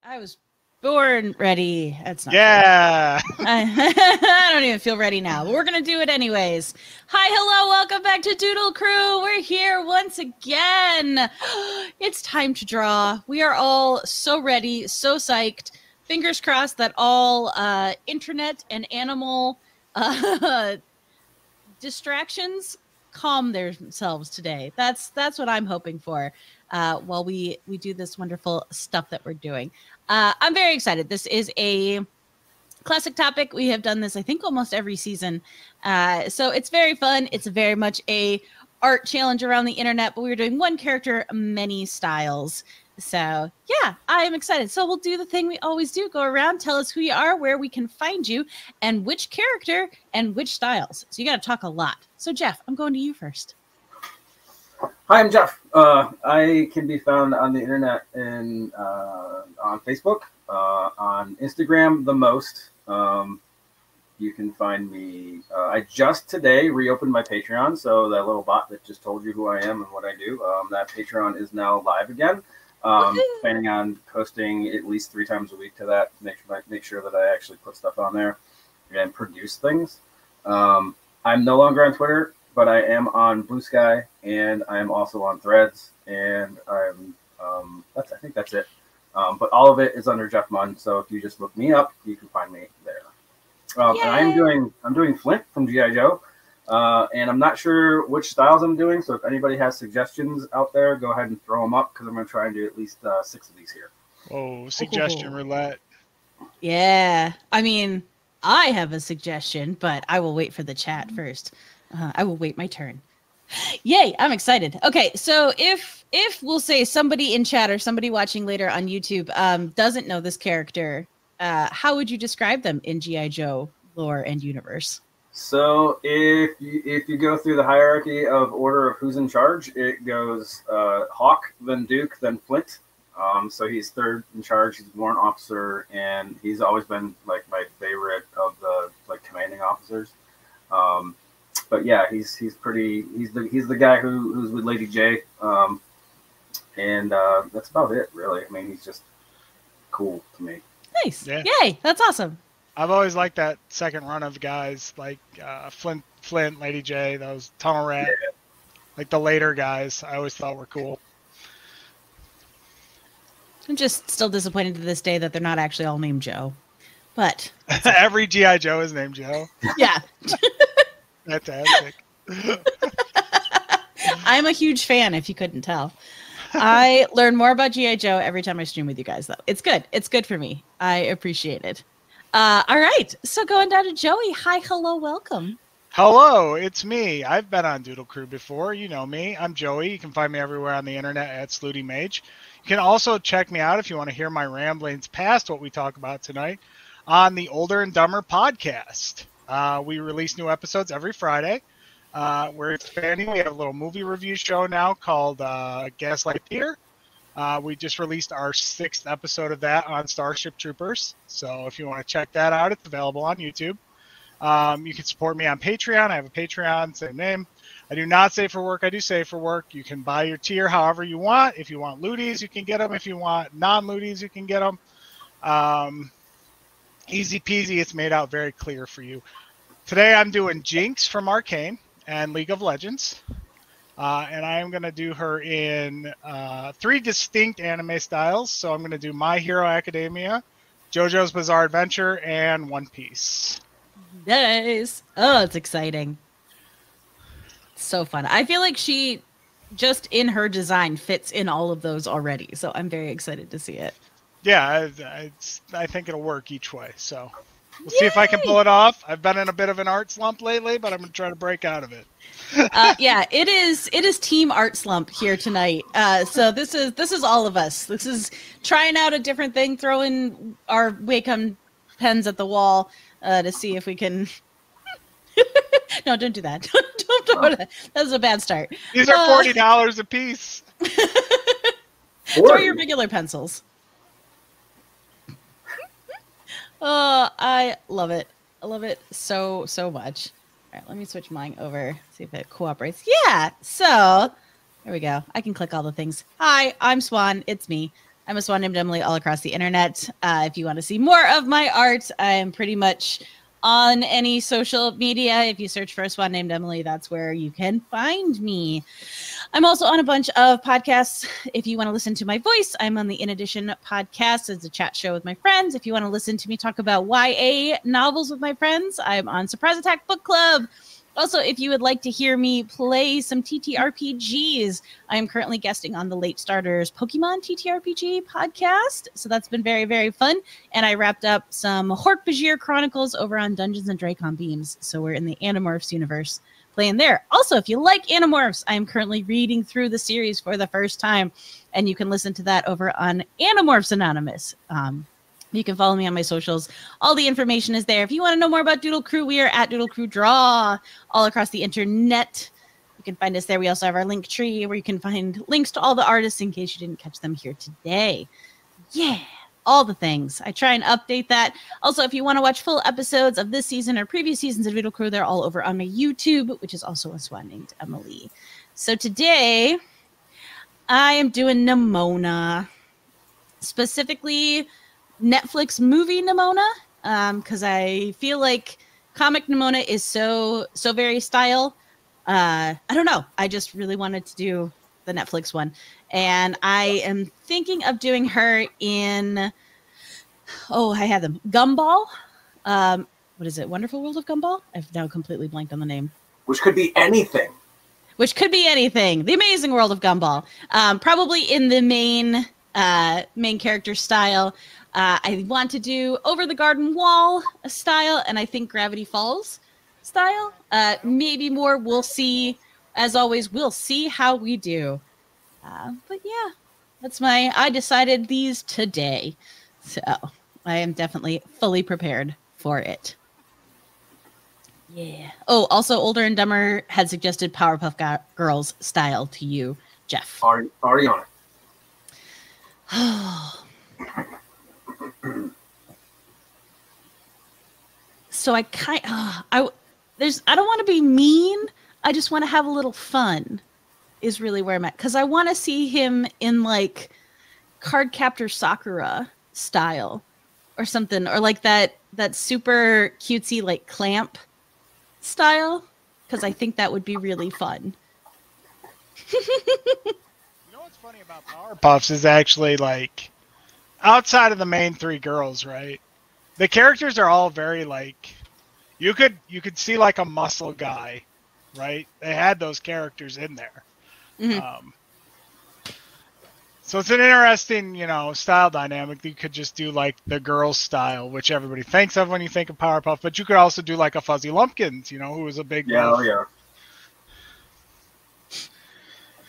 I was born ready. That's not true. I don't even feel ready now, but we're going to do it anyways. Hi, hello, welcome back to Doodle Crew. We're here once again. It's time to draw. We are all so ready, so psyched. Fingers crossed that all internet and animal distractions calm themselves today. That's what I'm hoping for while we do this wonderful stuff that we're doing. I'm very excited. This is a classic topic. We have done this, I think, almost every season. So it's very fun. It's very much a art challenge around the internet, but we're doing one character, many styles. So yeah, I am excited. So we'll do the thing we always do. Go around, tell us who you are, where we can find you, and which character and which styles. So you got to talk a lot. So Geoff, I'm going to you first. Hi, I'm Geoff. I can be found on the internet and on Facebook, on Instagram the most. You can find me. I just today reopened my Patreon, so that little bot that just told you who I am and what I do, that Patreon is now live again. Planning on posting at least 3 times a week to that. Make sure that I actually put stuff on there and produce things. I'm no longer on Twitter, but I am on Blue Sky, and I am also on Threads, and I'm I think that's it. But all of it is under Geoff Munn, so if you just look me up, you can find me there. And I'm doing Flint from G.I. Joe, and I'm not sure which styles I'm doing. So if anybody has suggestions out there, go ahead and throw them up because I'm going to try and do at least 6 of these here. Oh, suggestion roulette! Yeah, I mean, I have a suggestion, but I will wait for the chat first. I will wait my turn. Yay, I'm excited. Okay, so if we'll say somebody in chat or somebody watching later on YouTube doesn't know this character, how would you describe them in G.I. Joe lore and universe? So if you go through the hierarchy of order of who's in charge, it goes Hawk, then Duke, then Flint. So he's 3rd in charge. He's a warrant officer, and he's always been like my favorite of the commanding officers. But yeah, he's the guy who's with Lady J, and that's about it, really. I mean, he's just cool to me. Nice, yeah. Yay, that's awesome. I've always liked that second run of guys like Flint, Lady J, those Tunnel Rat, like the later guys. I always thought were cool. I'm just still disappointed to this day that they're not actually all named Joe, but every G.I. Joe is named Joe. Yeah. Fantastic. I'm a huge fan, if you couldn't tell. I learn more about G.I. Joe every time I stream with you guys, though. It's good. It's good for me. I appreciate it. All right. So going down to Joey. Hi, hello, welcome. Hello, it's me. I've been on Doodle Crew before. You know me. I'm Joey. You can find me everywhere on the internet at Slooty Mage. You can also check me out if you want to hear my ramblings past what we talk about tonight on the Older and Dumber podcast. We release new episodes every Friday. We're expanding. We have a little movie review show now called Gaslight Theater. We just released our 6th episode of that on Starship Troopers. So if you want to check that out, it's available on YouTube. You can support me on Patreon. I have a Patreon, same name. I do not say for work. I do say for work. You can buy your tier however you want. If you want looties, you can get them. If you want non-looties, you can get them. Easy peasy. It's made out very clear for you. Today I'm doing Jinx from Arcane and League of Legends. And I'm going to do her in 3 distinct anime styles. So I'm going to do My Hero Academia, JoJo's Bizarre Adventure, and One Piece. Nice. Oh, it's exciting. So fun. I feel like she, just in her design, fits in all of those already. So I'm very excited to see it. Yeah, I think it'll work each way. So we'll see if I can pull it off. I've been in a bit of an art slump lately, but I'm going to try to break out of it. Yeah, it is team art slump here tonight. So this is all of us. This is trying out a different thing, throwing our Wacom pens at the wall to see if we can. No, don't do that. Don't do that. That was a bad start. These are $40 a piece. Throw your regular pencils. Oh, I love it. I love it so much. All right, let me switch mine over, see if it cooperates. Yeah, so there we go. I can click all the things. Hi, I'm Swan. It's me. I'm a Swan named Emily all across the internet. If you want to see more of my art, I am pretty much on any social media. If you search for a Swan named Emily, that's where you can find me. I'm also on a bunch of podcasts. If you want to listen to my voice, I'm on the In Addition podcast. It's a chat show with my friends. If you want to listen to me talk about YA novels with my friends, I'm on Surprise Attack Book Club. Also, if you would like to hear me play some TTRPGs, I am currently guesting on the Late Starters Pokemon TTRPG podcast. So that's been very, very fun. And I wrapped up some Hork-Bajir Chronicles over on Dungeons and Dracon Beams. So we're in the Animorphs universe playing there. Also, if you like Animorphs, I am currently reading through the series for the first time. And you can listen to that over on Animorphs Anonymous. You can follow me on my socials. All the information is there. If you want to know more about Doodle Crew, we are at Doodle Crew Draw all across the internet. You can find us there. We also have our link tree where you can find links to all the artists in case you didn't catch them here today. Yeah, all the things. I try and update that. Also, if you want to watch full episodes of this season or previous seasons of Doodle Crew, they're all over on my YouTube, which is also a Swan named Emily. So today, I am doing Nimona. Specifically, Netflix movie Nimona, because I feel like comic Nimona is so very style. I don't know. I just really wanted to do the Netflix one, and I am thinking of doing her in. Oh, I have them. Gumball. What is it? Wonderful World of Gumball. I've now completely blanked on the name. Which could be anything. Which could be anything. The Amazing World of Gumball. Probably in the main character style. I want to do Over the Garden Wall style, and I think Gravity Falls style. Maybe more. We'll see. As always, we'll see how we do. But yeah, I decided these today. So I am definitely fully prepared for it. Yeah. Oh, also Older and Dumber had suggested Powerpuff Girls style to you, Geoff. Already on it. So I don't want to be mean. I just want to have a little fun is really where I'm at. Because I want to see him in like Cardcaptor Sakura style or something. Or like that super cutesy like Clamp style. Because I think that would be really fun. You know what's funny about Powerpuffs is actually like outside of the main three girls, right? The characters are all very like you could see like a muscle guy, right? They had those characters in there. Mm-hmm. So it's an interesting, style dynamic. You could just do like the girls style, which everybody thinks of when you think of Powerpuff, but you could also do like a Fuzzy Lumpkins, who was a big yeah.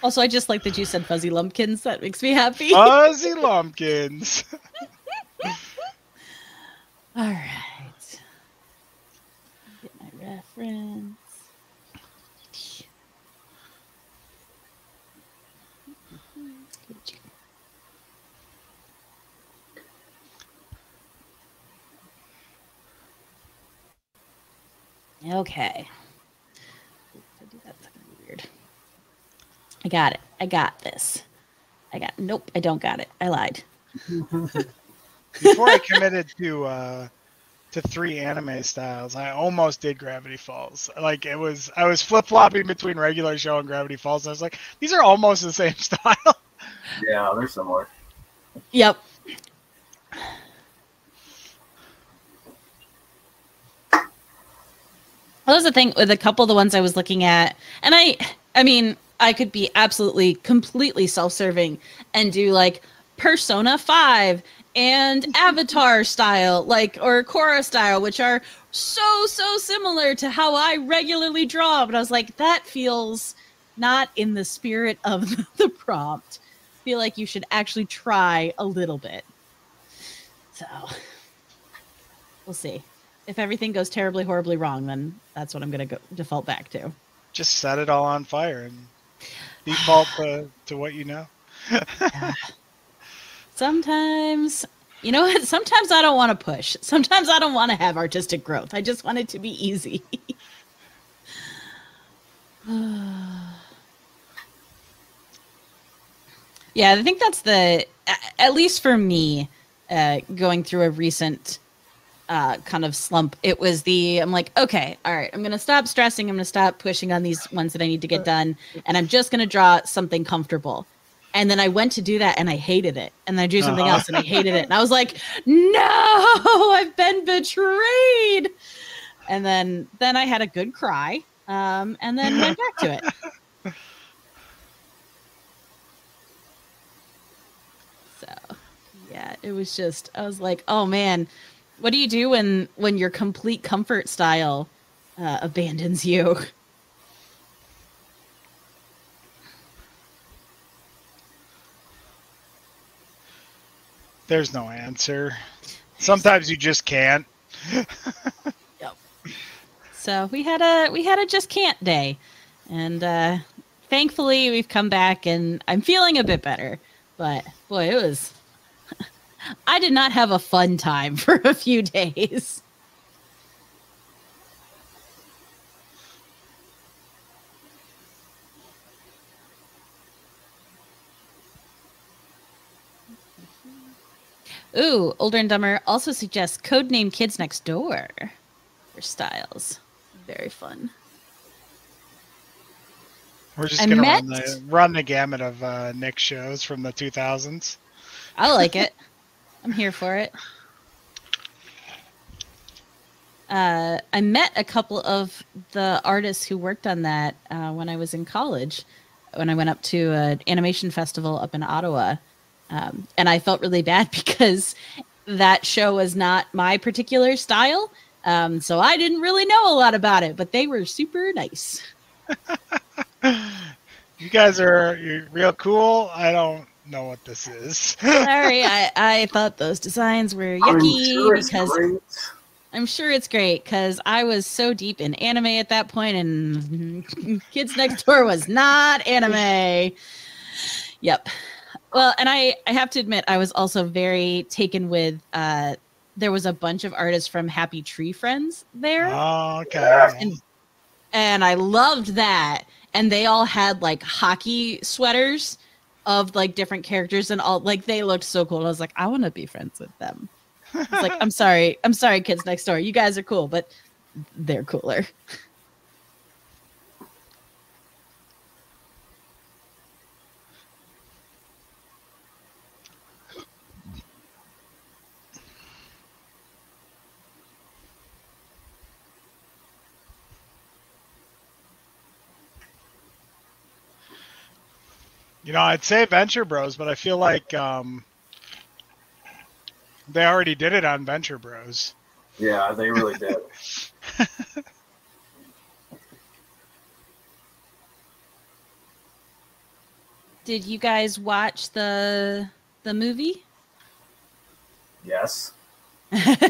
Also, I just like that you said Fuzzy Lumpkins. That makes me happy. Fuzzy Lumpkins. All right. Get my reference. Okay. That's gonna be weird. I got it. I got this. Nope, I don't got it. I lied. Before I committed to 3 anime styles, I almost did Gravity Falls. Like I was flip-flopping between regular show and Gravity Falls, and I was like, these are almost the same style. Yeah, they're similar. Yep. Well, that's the thing with a couple of the ones I was looking at, and I mean, I could be absolutely, completely self-serving and do like Persona 5 and Avatar style, like, or Korra style, which are so similar to how I regularly draw. But I was like, that feels not in the spirit of the prompt. I feel like you should actually try a little bit. So we'll see. If everything goes terribly, horribly wrong, then that's what I'm going to default back to. Just set it all on fire and default to what you know. Sometimes, you know what? Sometimes I don't want to push. Sometimes I don't want to have artistic growth. I just want it to be easy. Yeah, I think that's at least for me, going through a recent kind of slump, it was I'm like, okay, all right, I'm going to stop stressing. I'm going to stop pushing on these ones that I need to get done. And I'm just going to draw something comfortable. And then I went to do that and I hated it. And then I drew something else and I hated it. And I was like, no, I've been betrayed. And then I had a good cry, and then went back to it. So, yeah, it was just, I was like, oh man, what do you do when your complete comfort style abandons you? There's no answer. Sometimes you just can't. Yep. So we had a just can't day, and thankfully we've come back and I'm feeling a bit better. But boy, it was. I did not have a fun time for a few days. Ooh, Older and Dumber also suggests codename Kids Next Door for styles. Very fun. We're just going to run the gamut of Nick shows from the 2000s. I like it. I'm here for it. I met a couple of the artists who worked on that when I was in college, when I went up to an animation festival up in Ottawa. And I felt really bad because that show was not my particular style. So I didn't really know a lot about it, but they were super nice. You guys you're real cool. I don't know what this is. Sorry, I thought those designs were yucky because I'm sure it's great because I was so deep in anime at that point, and Kids Next Door was not anime. Yep. Well, and I have to admit, I was also very taken with, there was a bunch of artists from Happy Tree Friends there. Oh, okay. And I loved that. And they all had like hockey sweaters of like different characters and all, like they looked so cool. I was like, I want to be friends with them. It's like, I'm sorry, Kids Next Door. You guys are cool, but they're cooler. You know, I'd say Venture Bros, but I feel like they already did it on Venture Bros. Yeah, they really did. Did you guys watch the movie? Yes. I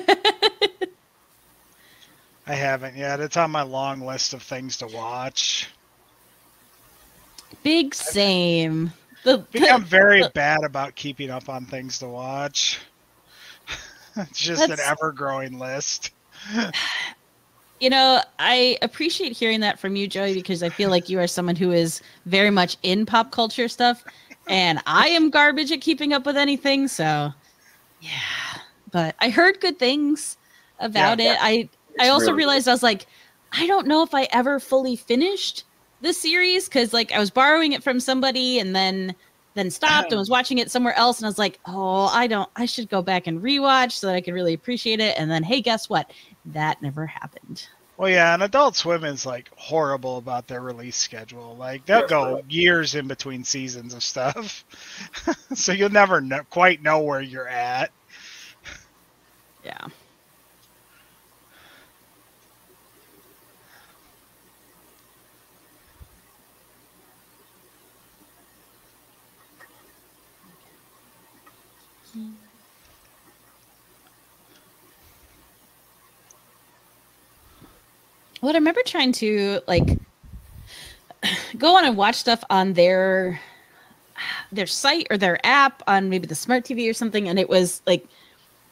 haven't yet. It's on my long list of things to watch. Big same. I'm very bad about keeping up on things to watch. It's just an ever-growing list. You know, I appreciate hearing that from you, Joey, because I feel like you are someone who is very much in pop culture stuff, and I am garbage at keeping up with anything, so yeah. But I heard good things about it. I also really realized I was like, I don't know if I ever fully finished the series because like I was borrowing it from somebody and then stopped and was watching it somewhere else, and I was like, oh, I should go back and rewatch so that I could really appreciate it. And then, hey, guess what? That never happened. Well, yeah, and Adult Swim is like horrible about their release schedule. Like they'll go years in between seasons of stuff, so you'll never quite know where you're at. Yeah. Well, I remember trying to like go on and watch stuff on their site or their app on maybe the smart TV or something, and it was like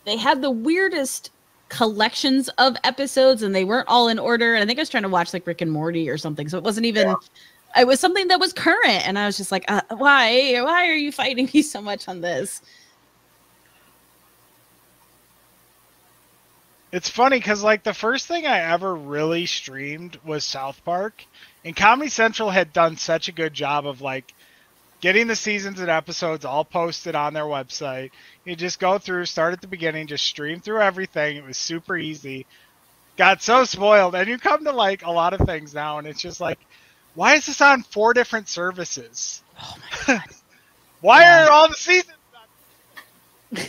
they had the weirdest collections of episodes and they weren't all in order. And I think I was trying to watch like Rick and Morty or something, so it wasn't even it was something that was current, and I was just like, why are you fighting me so much on this? It's funny because like the first thing I ever really streamed was South Park, and Comedy Central had done such a good job of like getting the seasons and episodes all posted on their website. You just go through, start at the beginning, just stream through everything. It was super easy. Got so spoiled, and you come to like a lot of things now, and it's just like, why is this on 4 different services? Oh my god! Why are all the seasons on?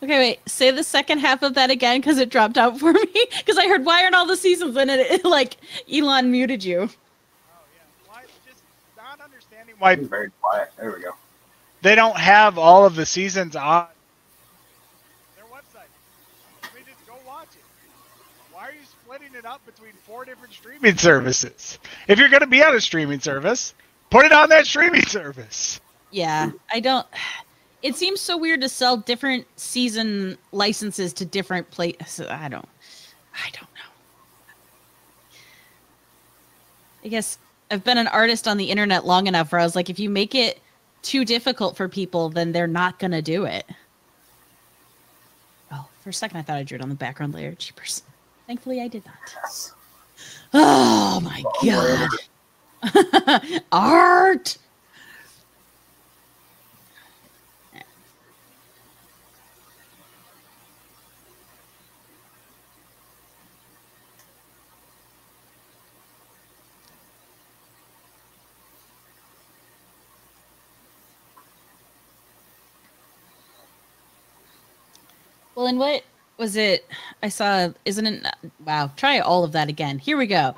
Okay, wait. Say the second half of that again because it dropped out for me. Because I heard, why aren't all the seasons in it? Like Elon muted you. Oh yeah, why? Just not understanding why. It's very quiet. There we go. They don't have all of the seasons on their website. I mean, just go watch it. Why are you splitting it up between 4 different streaming services? If you're going to be on a streaming service, put it on that streaming service. Yeah, I don't. It seems so weird to sell different season licenses to different places. I don't know. I guess I've been an artist on the internet long enough where I was like, if you make it too difficult for people, then they're not going to do it. Oh, for a second I thought I drew it on the background layer. Jeepers. Thankfully I did not. Yes. Oh my god. Art! Well, and what was it? I saw, isn't it? Wow, try all of that again. Here we go.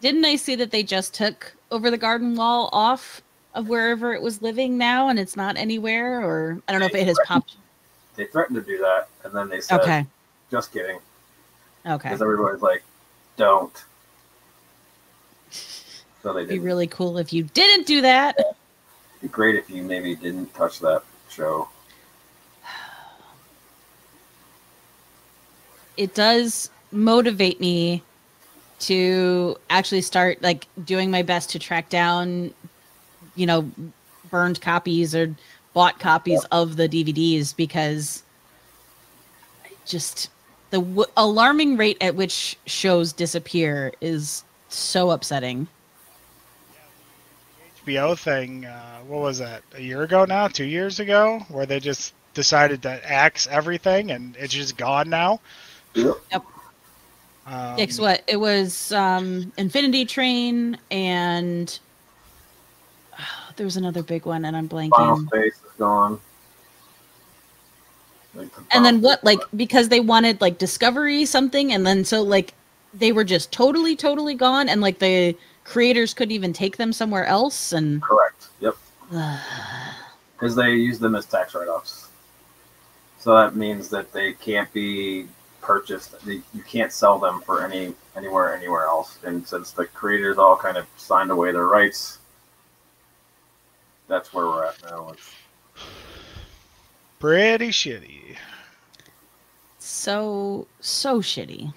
Didn't I see that they just took over the garden wall off of wherever it was living now and it's not anywhere? Or I don't know if it has popped. They threatened to do that, and then they said, okay, just kidding. Okay. Because everybody's like, don't. So they It'd be didn't. really cool if you didn't do that. It'd be great if you maybe didn't touch that show. It does motivate me to actually start like doing my best to track down, you know, burned copies or bought copies of the DVDs, because just the alarming rate at which shows disappear is so upsetting. HBO thing, what was that, a year ago now, 2 years ago, where they just decided to axe everything and it's just gone now. Yep. Guess what? It was Infinity Train, and there was another big one, and I'm blanking. Final Space is gone. And then what? Like, because they wanted like Discovery something, and then so like they were just totally gone, and like the creators couldn't even take them somewhere else. And correct. Yep. Because they use them as tax write-offs. So that means that they can't be purchased. You can't sell them for anywhere else. And since the creators all kind of signed away their rights, that's where we're at now. It's pretty shitty. So shitty.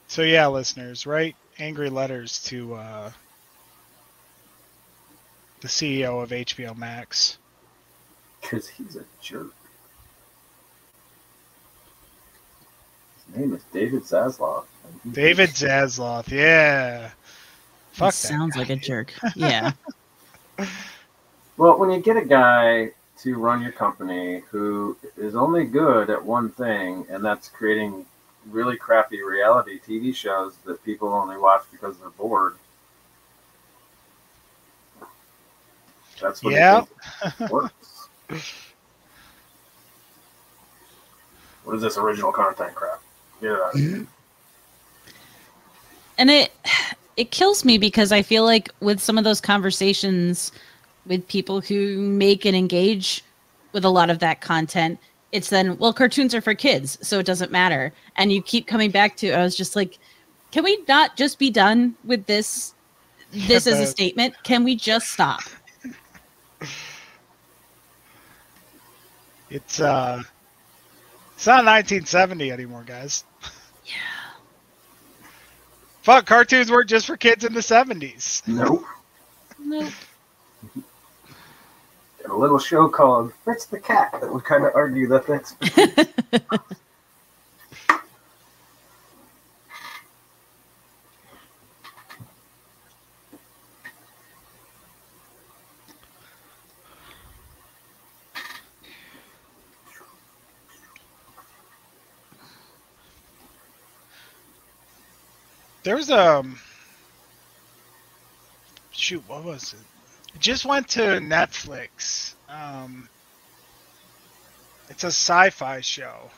So yeah, listeners, write angry letters to the CEO of HBO Max. because he's a jerk. His name is David Zasloff. David Zasloff, yeah. Fuck that sounds guy. like a jerk. Yeah. Well, when you get a guy to run your company who is only good at one thing, and that's creating really crappy reality TV shows that people only watch because they're bored. That's what Yeah. works. What is this original content crap? Get it out of here. And it kills me because I feel like with some of those conversations with people who make and engage with a lot of that content, it's then, well, cartoons are for kids, so it doesn't matter. And you keep coming back to, I was just like, can we not just be done with this? This is a statement. Can we just stop? It's not 1970 anymore, guys. Yeah. Fuck, cartoons weren't just for kids in the 70s. Nope. Nope. Got a little show called Fritz the Cat that would kind of argue that that's. There's shoot, what was it? It just went to Netflix. It's a sci-fi show,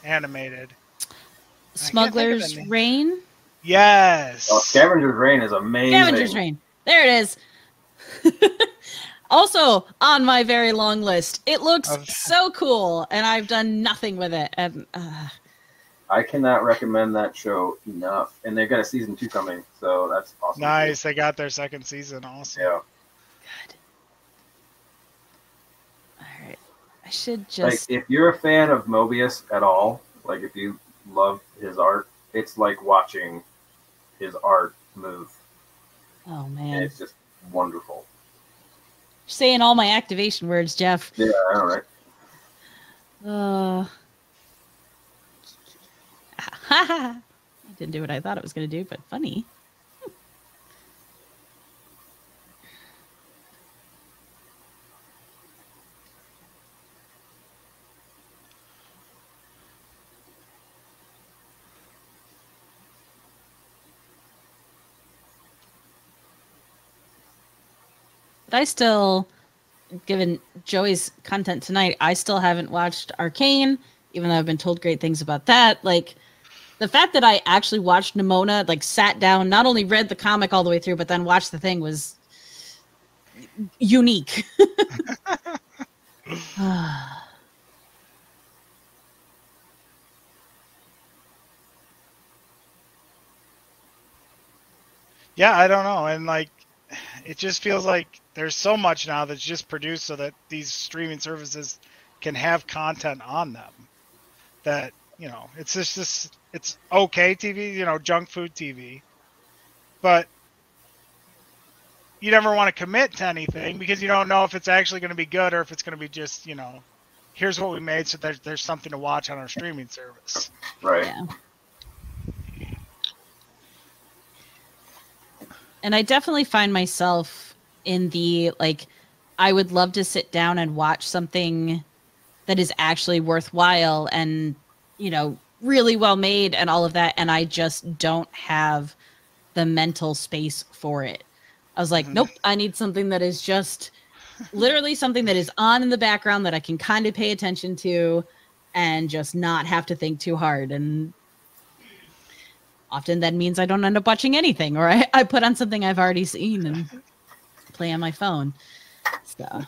animated. Smuggler's Reign? Yes. Oh, Scavenger's Reign is amazing. Scavenger's Reign. There it is. Also on my very long list. It looks so cool, and I've done nothing with it. And I cannot recommend that show enough. And they've got a season 2 coming, so that's awesome. Nice. They got their second season also. Yeah. Good. All right. I should just... Like, if you're a fan of Mobius at all, like if you love his art, it's like watching his art move. Oh, man. And it's just wonderful. You're saying all my activation words, Geoff. Yeah, I know, right? I didn't do what I thought it was going to do, but funny. But I still, given Joey's content tonight, I still haven't watched Arcane, even though I've been told great things about that. Like, the fact that I actually watched Nimona, like sat down, not only read the comic all the way through, but then watched the thing was unique. Yeah, I don't know. And like, it just feels like there's so much now that's just produced so that these streaming services can have content on them that, you know, it's just this, it's okay TV, you know, junk food TV, but you never want to commit to anything because you don't know if it's actually going to be good or if it's going to be just, you know, here's what we made so there's something to watch on our streaming service. Right. Yeah. And I definitely find myself in the, like, I would love to sit down and watch something that is actually worthwhile and, you know, really well made and all of that. And I just don't have the mental space for it. I was like, nope, I need something that is just literally something that is on in the background that I can kind of pay attention to and just not have to think too hard. And often that means I don't end up watching anything, or I put on something I've already seen and play on my phone. So.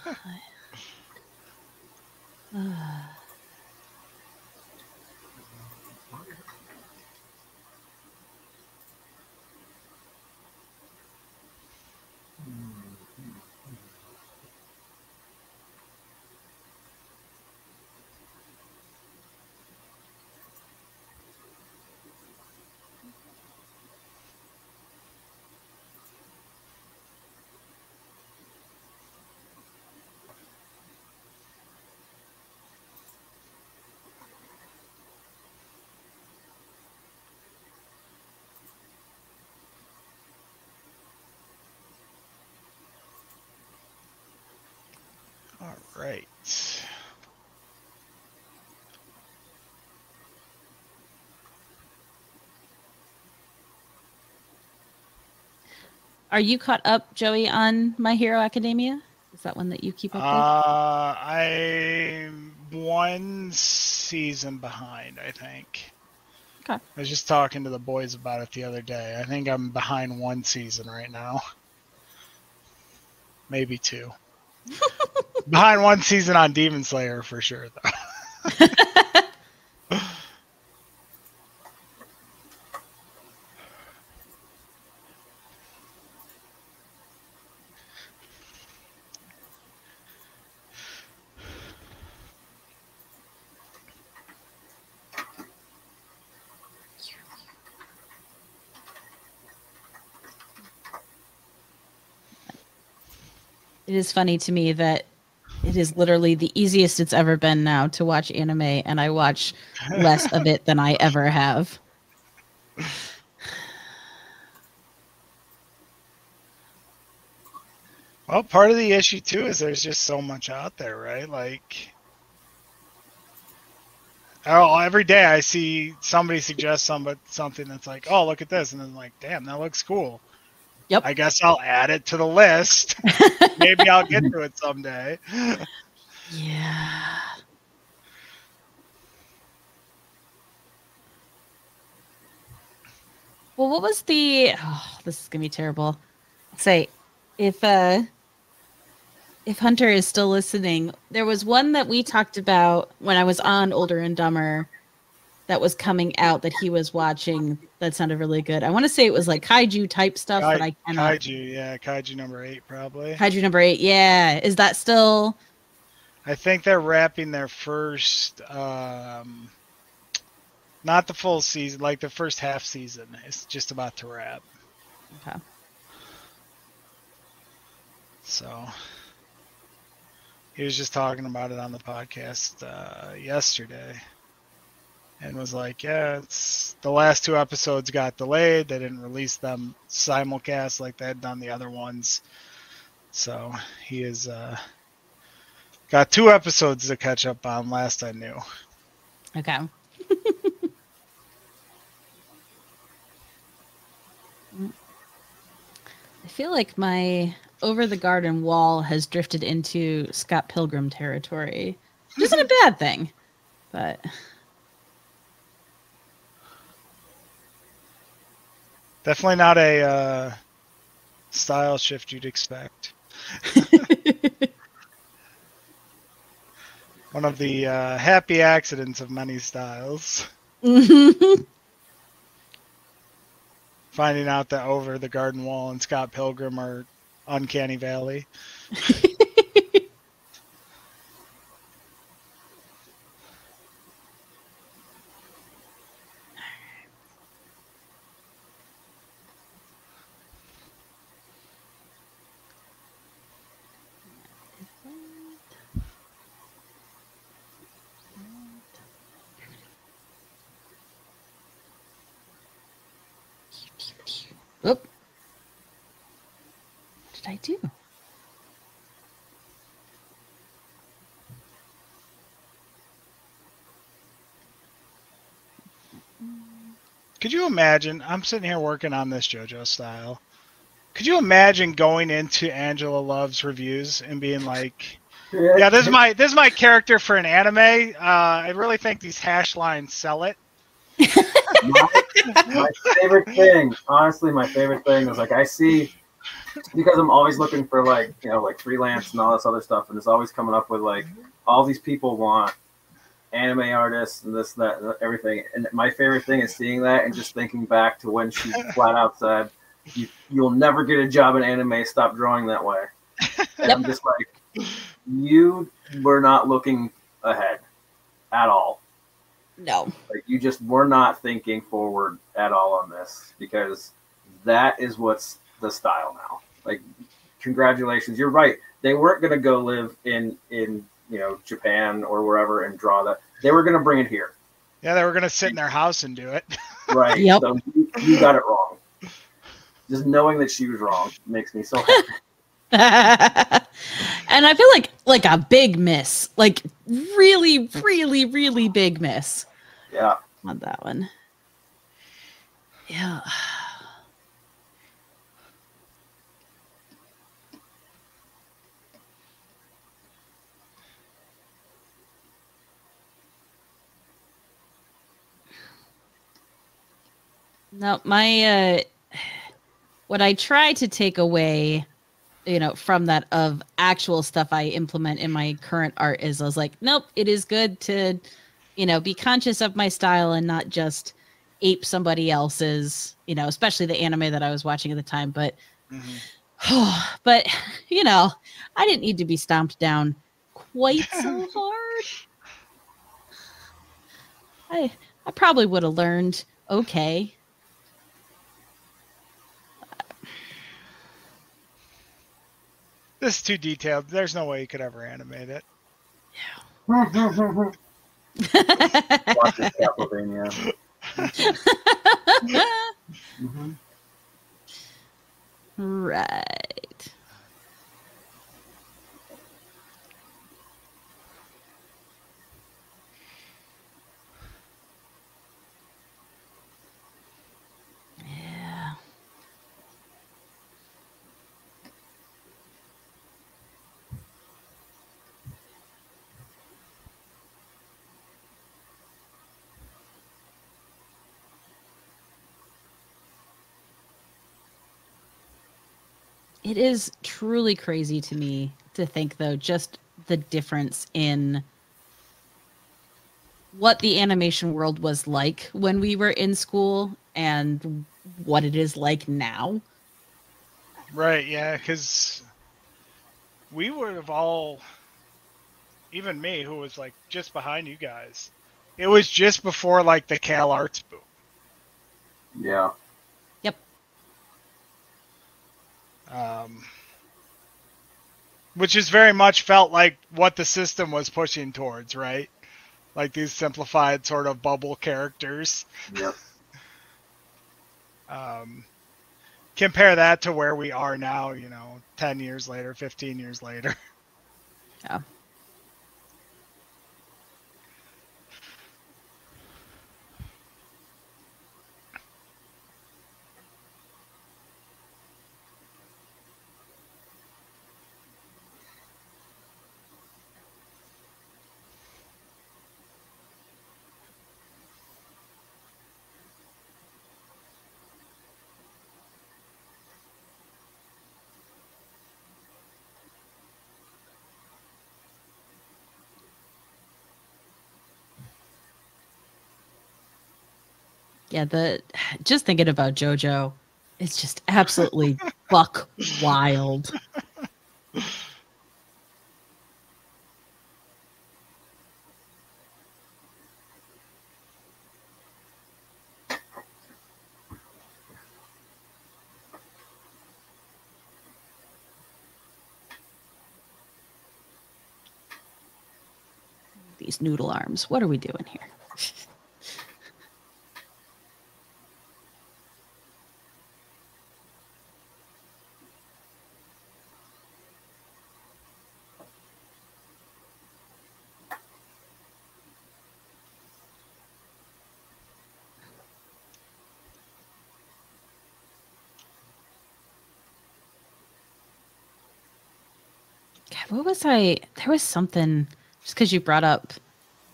All right. Are you caught up, Joey, on My Hero Academia? Is that one that you keep up with? I'm one season behind, I think. Okay. I was just talking to the boys about it the other day. I think I'm behind one season right now. Maybe two. Behind one season on Demon Slayer for sure, though. It is funny to me that it is literally the easiest it's ever been now to watch anime, and I watch less of it than I ever have. Well, part of the issue too is there's just so much out there, right? Like, oh, every day I see somebody suggest something that's like, oh, look at this, and then like, damn, that looks cool. Yep. I guess I'll add it to the list. Maybe I'll get to it someday. Yeah. Well, what was the? Oh, this is gonna be terrible. Say, if Hunter is still listening, there was one that we talked about when I was on Older and Dumber that was coming out that he was watching that sounded really good. I want to say it was like kaiju type stuff, but I cannot. Kaiju, yeah, kaiju number 8 probably. Kaiju number 8, yeah. Is that still? I think they're wrapping their first, not the full season, like the first half season. It's just about to wrap. Okay. So he was just talking about it on the podcast yesterday, and was like, yeah, it's the last 2 episodes got delayed. They didn't release them simulcast like they had done the other ones. So he is got 2 episodes to catch up on, last I knew. Okay. I feel like my Over the Garden Wall has drifted into Scott Pilgrim territory. Which isn't a bad thing, but... Definitely not a style shift you'd expect. One of the happy accidents of many styles. Finding out that Over the Garden Wall and Scott Pilgrim are Uncanny Valley. Oop. What did I do? Could you imagine? I'm sitting here working on this JoJo style. Could you imagine going into Angela Love's reviews and being like, "Yeah, this is my character for an anime. I really think these hash lines sell it." My favorite thing, honestly, my favorite thing is like I see, because I'm always looking for like, you know, like freelance and all this other stuff, and it's always coming up with like all these people want anime artists and this, that, and everything. And my favorite thing is seeing that and just thinking back to when she flat out said, "You'll never get a job in anime. Stop drawing that way." And I'm just like, you were not looking ahead at all. No. Like you just were not thinking forward at all on this, because that is what's the style now. Like, congratulations. You're right. They weren't going to go live in you know, Japan or wherever and draw that. They were going to bring it here. Yeah, they were going to sit in their house and do it. Right. Yep. So you got it wrong. Just knowing that she was wrong makes me so happy. And I feel like a big miss, like really, really, really big miss. Yeah. On that one. Yeah. No, my what I try to take away from that of actual stuff I implement in my current art is I was like, nope, it is good to, be conscious of my style and not just ape somebody else's, especially the anime that I was watching at the time. But, but, I didn't need to be stomped down quite so hard. I probably would have learned okay. This is too detailed. There's no way you could ever animate it. Watch this Castlevania. Right. Yeah. It is truly crazy to me to think, though, just the difference in what the animation world was like when we were in school and what it is like now. Right, yeah, because we would have all, even me, who was like just behind you guys, it was just before like the Cal Arts boom. Yeah. Yep. Which is very much felt like what the system was pushing towards, right? Like these simplified sort of bubble characters. Yep. Compare that to where we are now, 10 years later, 15 years later. Yeah. Yeah, just thinking about JoJo, it's just absolutely buck wild. These noodle arms. What are we doing here? God, what was I? There was something, just because you brought up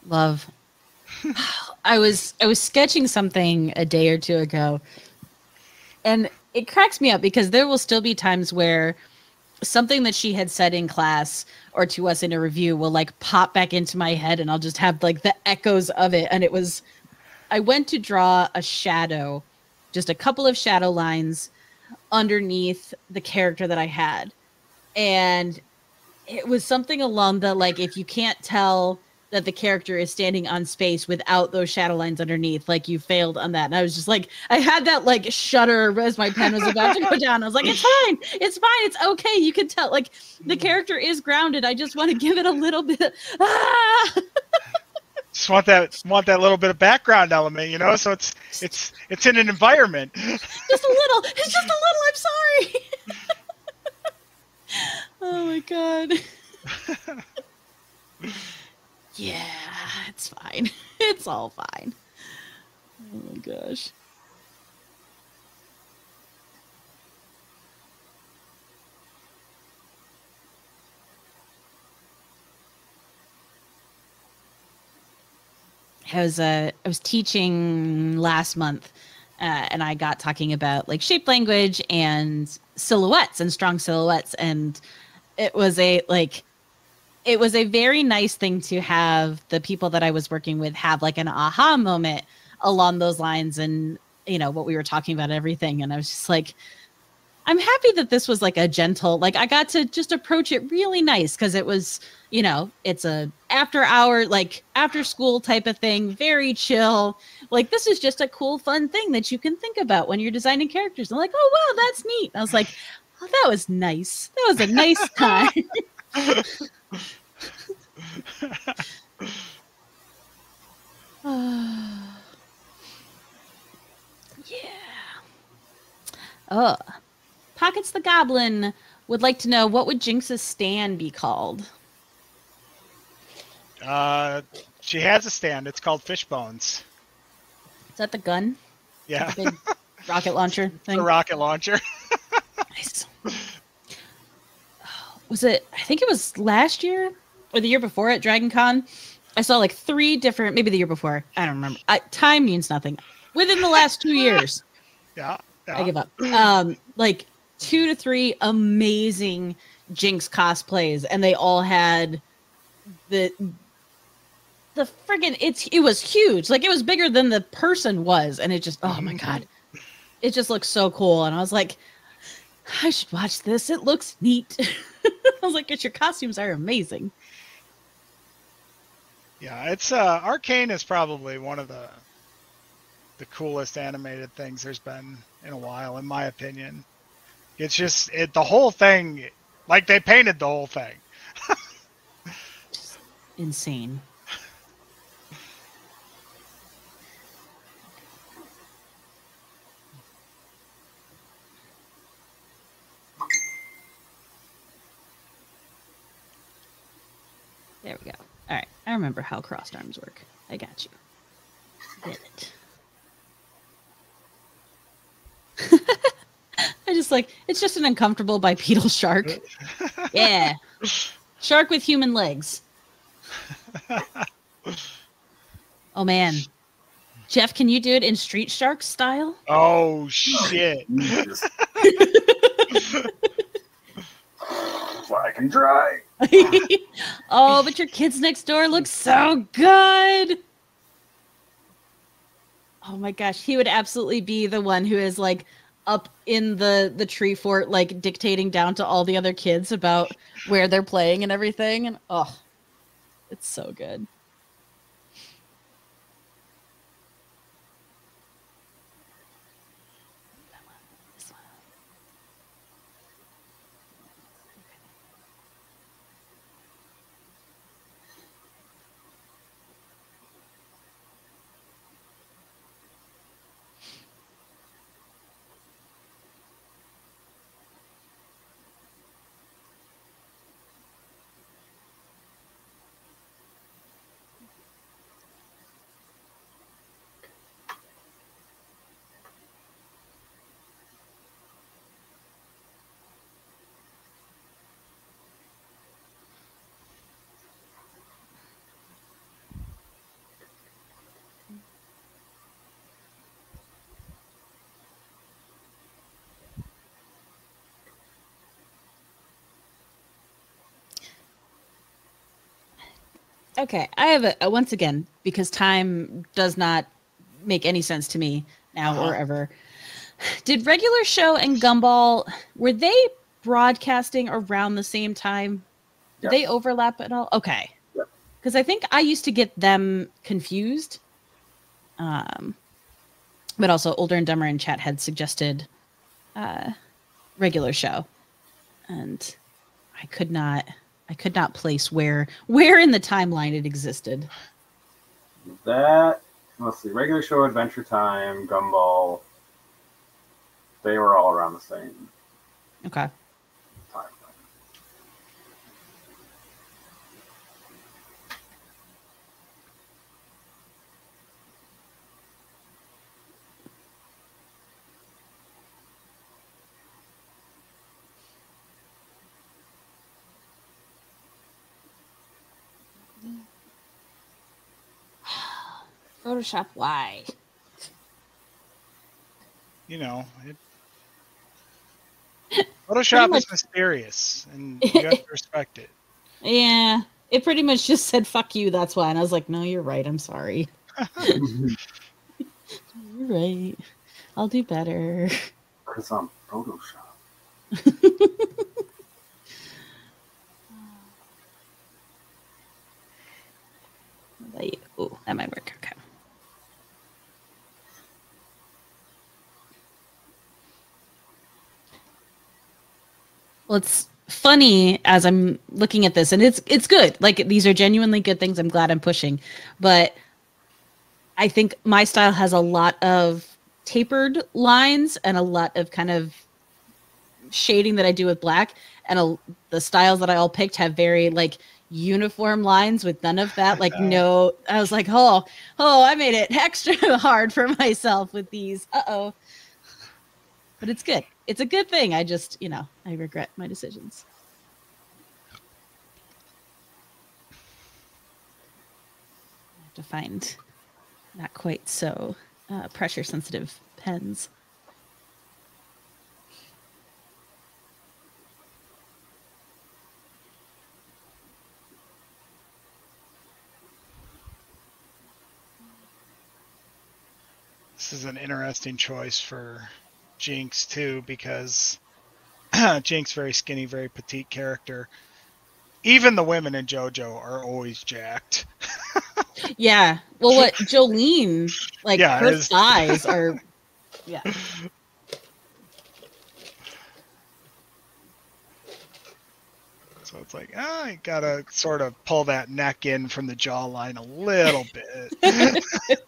love. I was sketching something a day or two ago, and it cracks me up because there will still be times where something that she had said in class or to us in a review will like pop back into my head, and I'll just have like the echoes of it. And I went to draw a shadow, just a couple of shadow lines underneath the character that I had. And it was something along the, like, if you can't tell that the character is standing on space without those shadow lines underneath, like, you failed on that. And I was just like, I had that like shudder as my pen was about to go down. I was like, it's fine. It's okay. You can tell, like, the character is grounded. I just want to give it a little bit. Just want that little bit of background element, so it's in an environment. Just a little. It's just a little. I'm sorry. Oh my God. Yeah, it's fine. It's all fine. Oh my gosh. I was teaching last month and I got talking about like shape language and silhouettes and strong silhouettes. And it was a very nice thing to have the people that I was working with have like an aha moment along those lines, and what we were talking about, everything. And I was just like, I'm happy that this was like a gentle, like I got to just approach it really nice, because it was, it's a after hour, like after school type of thing, very chill. Like, this is just a cool, fun thing that you can think about when you're designing characters. And like, oh, wow, that's neat. And I was like, oh, that was nice. That was a nice time. Yeah. Oh. Pockets the Goblin would like to know, what would Jinx's stand be called? She has a stand. It's called Fishbones. Is that the gun? Yeah. The big rocket launcher thing? The rocket launcher. Nice. Was it, I think it was last year or the year before at Dragon Con, I saw like 3 different, maybe the year before, I don't remember. Time means nothing. Within the last 2 years. Yeah. I give up. Like 2 to 3 amazing Jinx cosplays, and they all had the friggin', it was huge. Like, it was bigger than the person was, and it just, oh my god, it just looks so cool. And I was like, I should watch this. It looks neat. I was like, your costumes are amazing. Yeah, it's Arcane is probably one of the coolest animated things there's been in a while, in my opinion. It's just the whole thing, like they painted the whole thing. Just insane. There we go. All right. I remember how crossed arms work. I got you. Get it. I just like, it's just an uncomfortable bipedal shark. Yeah. Shark with human legs. Oh, man. Geoff, can you do it in Street Shark style? Oh, shit. I can try. Oh, but your kids next door look so good. Oh my gosh, he would absolutely be the one who is like up in the tree fort, like dictating down to all the other kids about where they're playing and everything. And oh, it's so good. Okay, I have a once again, because time does not make any sense to me now or ever. Did Regular Show and Gumball, were they broadcasting around the same time? Did they overlap at all? Okay. Because I think I used to get them confused. But also Older and Dumber in chat had suggested Regular Show. And I could not place where in the timeline it existed. That, let's see, Regular Show, Adventure Time, Gumball, they were all around the same Okay. time. Photoshop, why? you know, Pretty Photoshop much. is mysterious, and you have to respect it. Yeah, it pretty much just said "fuck you." That's why, and I was like, "No, you're right. I'm sorry. You're right. I'll do better." Because I'm Photoshop. Oh, that might work. Okay. Well, it's funny as I'm looking at this, and it's good. Like, these are genuinely good things. I'm glad I'm pushing, but I think my style has a lot of tapered lines and a lot of kind of shading that I do with black, and the styles that I all picked have very like uniform lines with none of that. Like, no, I was like, oh, I made it extra hard for myself with these. Uh-oh. But it's good. It's a good thing. I just, I regret my decisions. I have to find not quite so pressure sensitive pens. This is an interesting choice for Jinx too, because Jinx, very skinny, very petite character. Even the women in JoJo are always jacked. Yeah. Well, what Jolene, like, Yeah, her thighs are, yeah. So it's like, I gotta sort of pull that neck in from the jawline a little bit.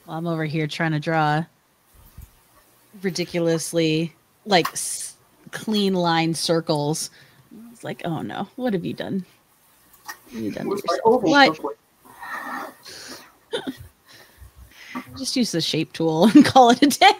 Well, I'm over here trying to draw ridiculously, like, clean line circles. It's like, oh no, what have you done? What have you done to yourself? What? Just use the shape tool and call it a day.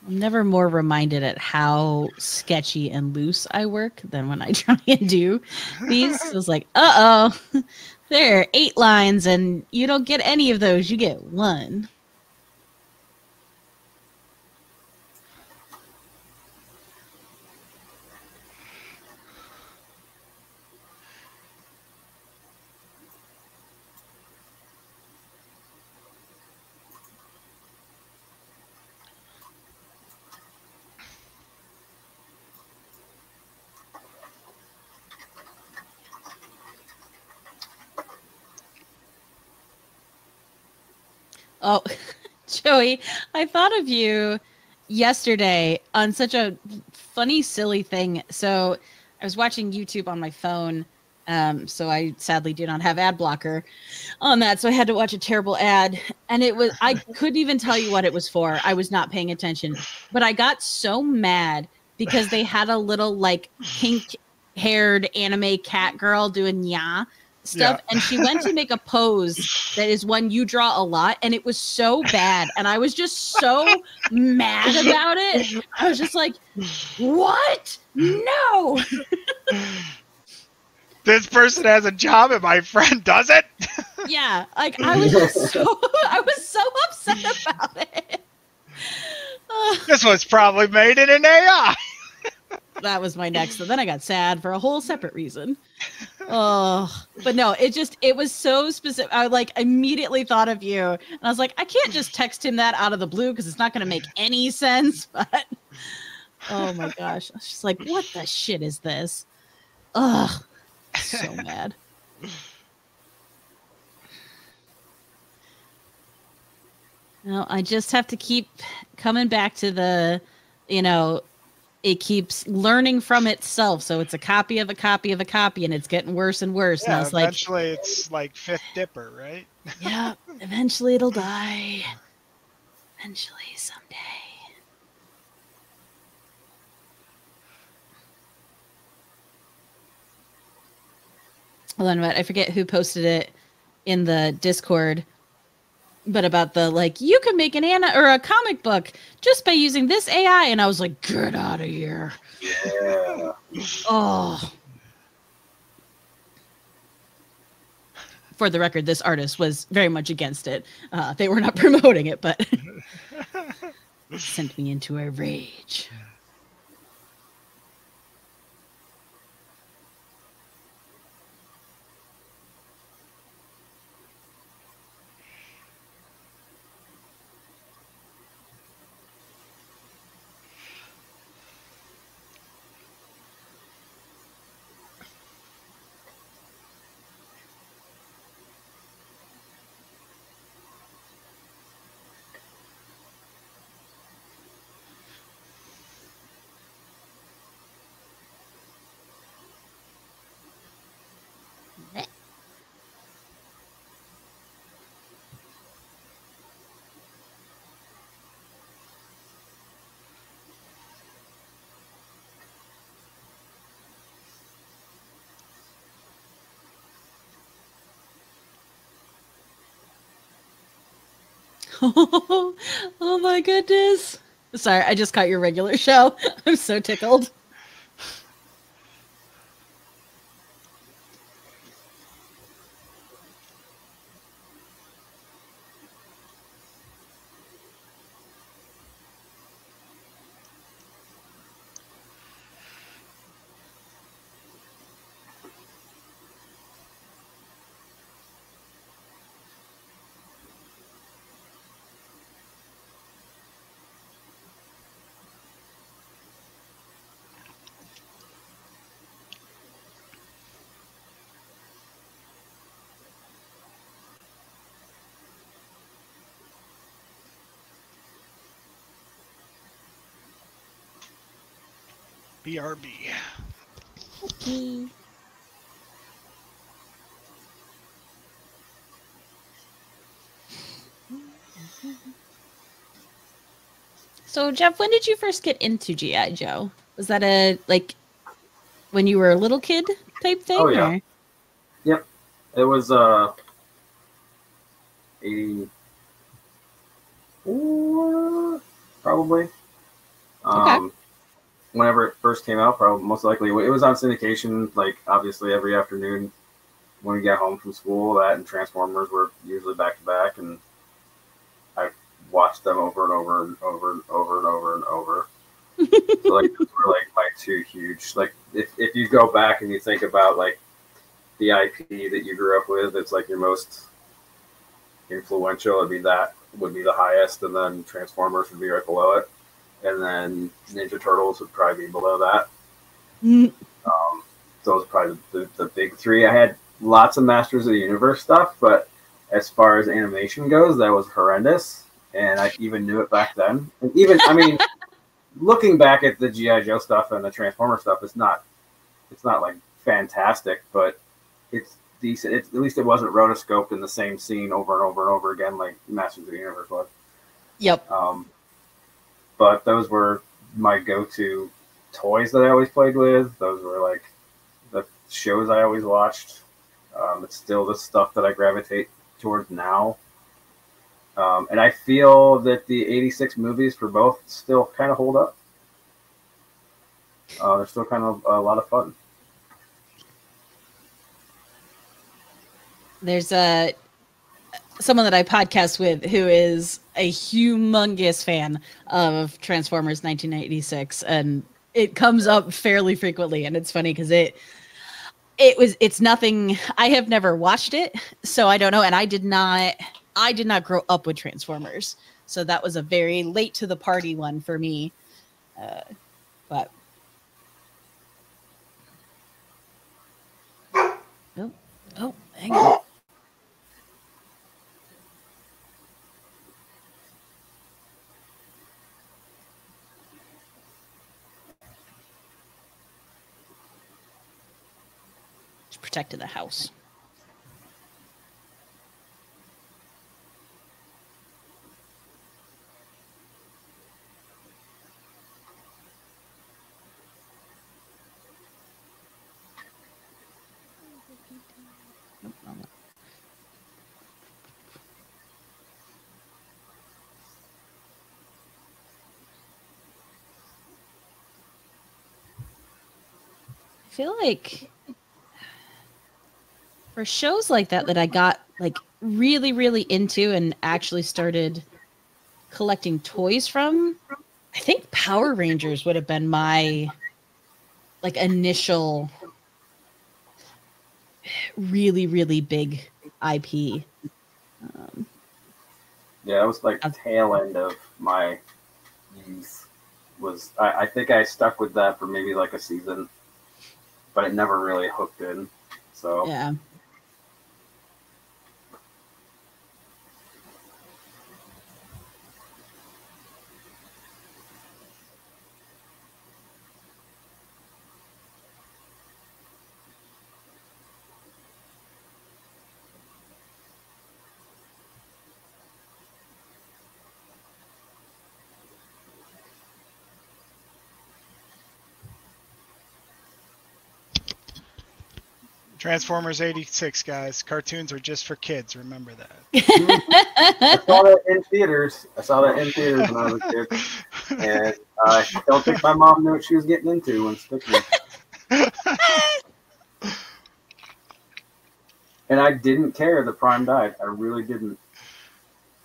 I'm never more reminded at how sketchy and loose I work than when I try and do these. It was like, uh-oh, there are 8 lines and you don't get any of those. You get 1. Oh, Joey, I thought of you yesterday on such a funny, silly thing. So I was watching YouTube on my phone. So I sadly do not have ad blocker on that. So I had to watch a terrible ad. And I couldn't even tell you what it was for. I was not paying attention. But I got so mad because they had a little like pink haired anime cat girl doing stuff, and she went to make a pose that is one you draw a lot, and it was so bad, and I was just so mad about it. I was just like, what? No. This person has a job and my friend doesn't? Yeah, like I was so upset about it. This was probably made in an AI. That was my next. So then I got sad for a whole separate reason. Oh, but no, it was so specific. I like immediately thought of you, and I was like, I can't just text him that out of the blue because it's not going to make any sense. But oh my gosh, I was just like, what the shit is this? Ugh, so mad. No, I just have to keep coming back to the, it keeps learning from itself. So it's a copy of a copy of a copy, and it's getting worse and worse. And I Yeah, was like, eventually it's like Fifth Dipper, right? yeah, eventually it'll die. Eventually, someday. Hold on, what? I forget who posted it in the Discord, but about the like, you can make an or a comic book just by using this AI, and I was like, get out of here. Yeah. Oh. For the record, this artist was very much against it. They were not promoting it, but sent me into a rage. Oh my goodness. Sorry, I just caught your regular show. I'm so tickled. BRB. Okay. So, Geoff, when did you first get into G.I. Joe? Was that a, like, when you were a little kid type thing? Oh, yeah. Or? Yep. It was 84, probably. Okay. Whenever it first came out, probably most likely it was on syndication. Like obviously every afternoon when we got home from school, that and Transformers were usually back to back, and I watched them over and over and over and over and over and over. So like those were like my two huge. Like if you go back and you think about like the IP that you grew up with, it's like your most influential. I mean that would be the highest, and then Transformers would be right below it. And then Ninja Turtles would probably be below that. Those are probably the big three. I had lots of Masters of the Universe stuff, but as far as animation goes, that was horrendous. And I even knew it back then. And even, I mean, looking back at the G.I. Joe stuff and the Transformer stuff, it's not like fantastic, but it's decent. At least it wasn't rotoscoped in the same scene over and over and over again like Masters of the Universe was. Yep. But those were my go-to toys that I always played with. Those were like the shows I always watched. It's still the stuff that I gravitate towards now. And I feel that the 86 movies for both still kind of hold up. They're still kind of a lot of fun. There's someone that I podcast with who is a humongous fan of Transformers 1986, and it comes up fairly frequently, and it's funny because it's nothing. I have never watched it, so I don't know, and I did not grow up with Transformers, so that was a very late to the party one for me. But oh, hang on. protecting the house. I feel like for shows like that I got like really, really into and actually started collecting toys from, I think Power Rangers would have been my like initial really, really big IP. Yeah, it was like tail end of my youth. I think I stuck with that for maybe like a season, but it never really hooked in. So yeah. Transformers 86, guys. Cartoons are just for kids. Remember that. I saw that in theaters. When I was a kid. And I don't think my mom knew what she was getting into when sticking. And I didn't care that Prime died. I really didn't.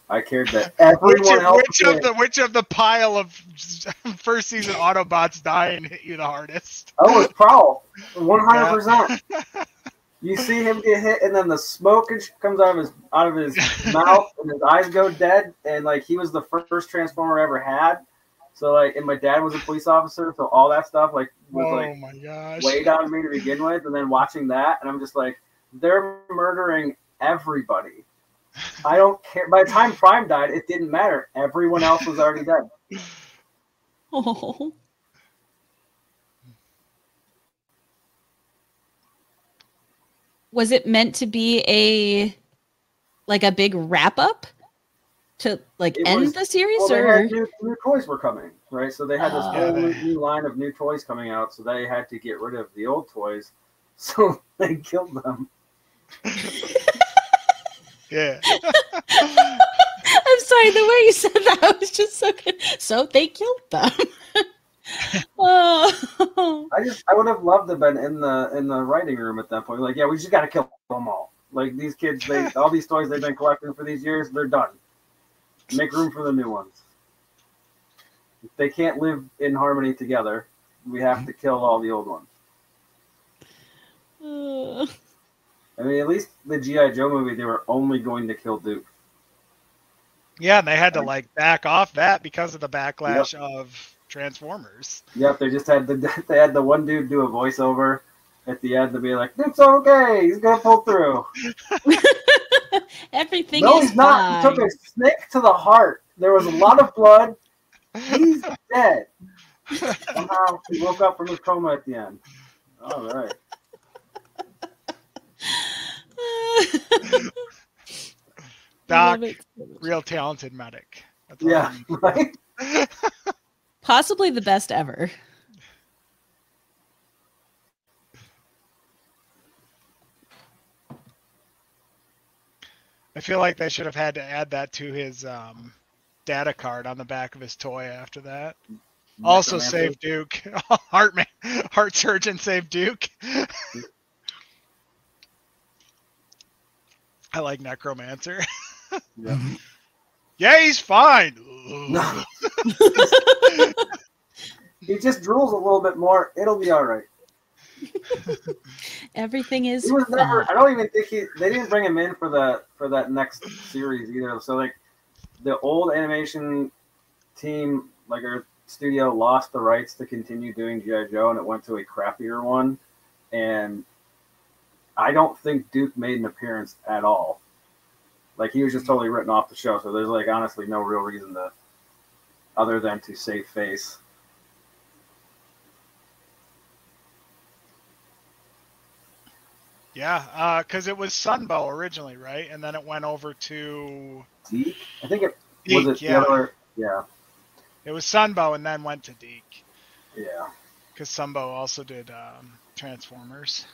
I cared that everyone else. Which of the pile of first season Autobots dying hit you the hardest? Oh, it was Prowl. 100%. You see him get hit, and then the smoke comes out of his mouth, and his eyes go dead. And like he was the first Transformer I ever had. So like, and my dad was a police officer, so all that stuff like was my gosh, weighed on me to begin with. And then watching that, and I'm just like, they're murdering everybody. I don't care. By the time Prime died, it didn't matter. Everyone else was already dead. Oh. Was it meant to be a big wrap up to end the series, or new toys were coming, right? So they had this whole new line of new toys coming out, so they had to get rid of the old toys, so they killed them. Yeah. I'm sorry, the way you said that was just so good. So they killed them. Oh. I would have loved to have been in the writing room at that point. Like, yeah, we just got to kill them all. Like these kids, all these toys they've been collecting for these years, they're done. Make room for the new ones. If they can't live in harmony together, we have to kill all the old ones. I mean, at least the G.I. Joe movie, they were only going to kill Duke. Yeah, and they had to back off that because of the backlash of Transformers. Yep, they just had the one dude do a voiceover at the end to be like, "It's okay, he's gonna pull through." Everything no, is he's not. fine. He took a snake to the heart. There was a lot of blood. He's dead. Somehow he woke up from his coma at the end. All right. Doc, real talented medic. That's yeah, right? Possibly the best ever. I feel like they should have had to add that to his data card on the back of his toy after that. Also save Duke. Heart surgeon save Duke. I like Necromancer. Yeah. Yeah, he's fine. No. He just drools a little bit more. It'll be all right. Everything is. He was never. I don't even think they didn't bring him in for that next series either. So like, the old animation team, like our studio, lost the rights to continue doing G.I. Joe, and it went to a crappier one. And I don't think Duke made an appearance at all. Like, he was just totally written off the show. So there's like honestly no real reason to, other than to save face. Yeah, because it was Sunbow originally, right? And then it went over to Deke? I think it Deke, was it yeah. the other. Yeah. It was Sunbow and then went to Deke. Yeah. Because Sunbow also did Transformers.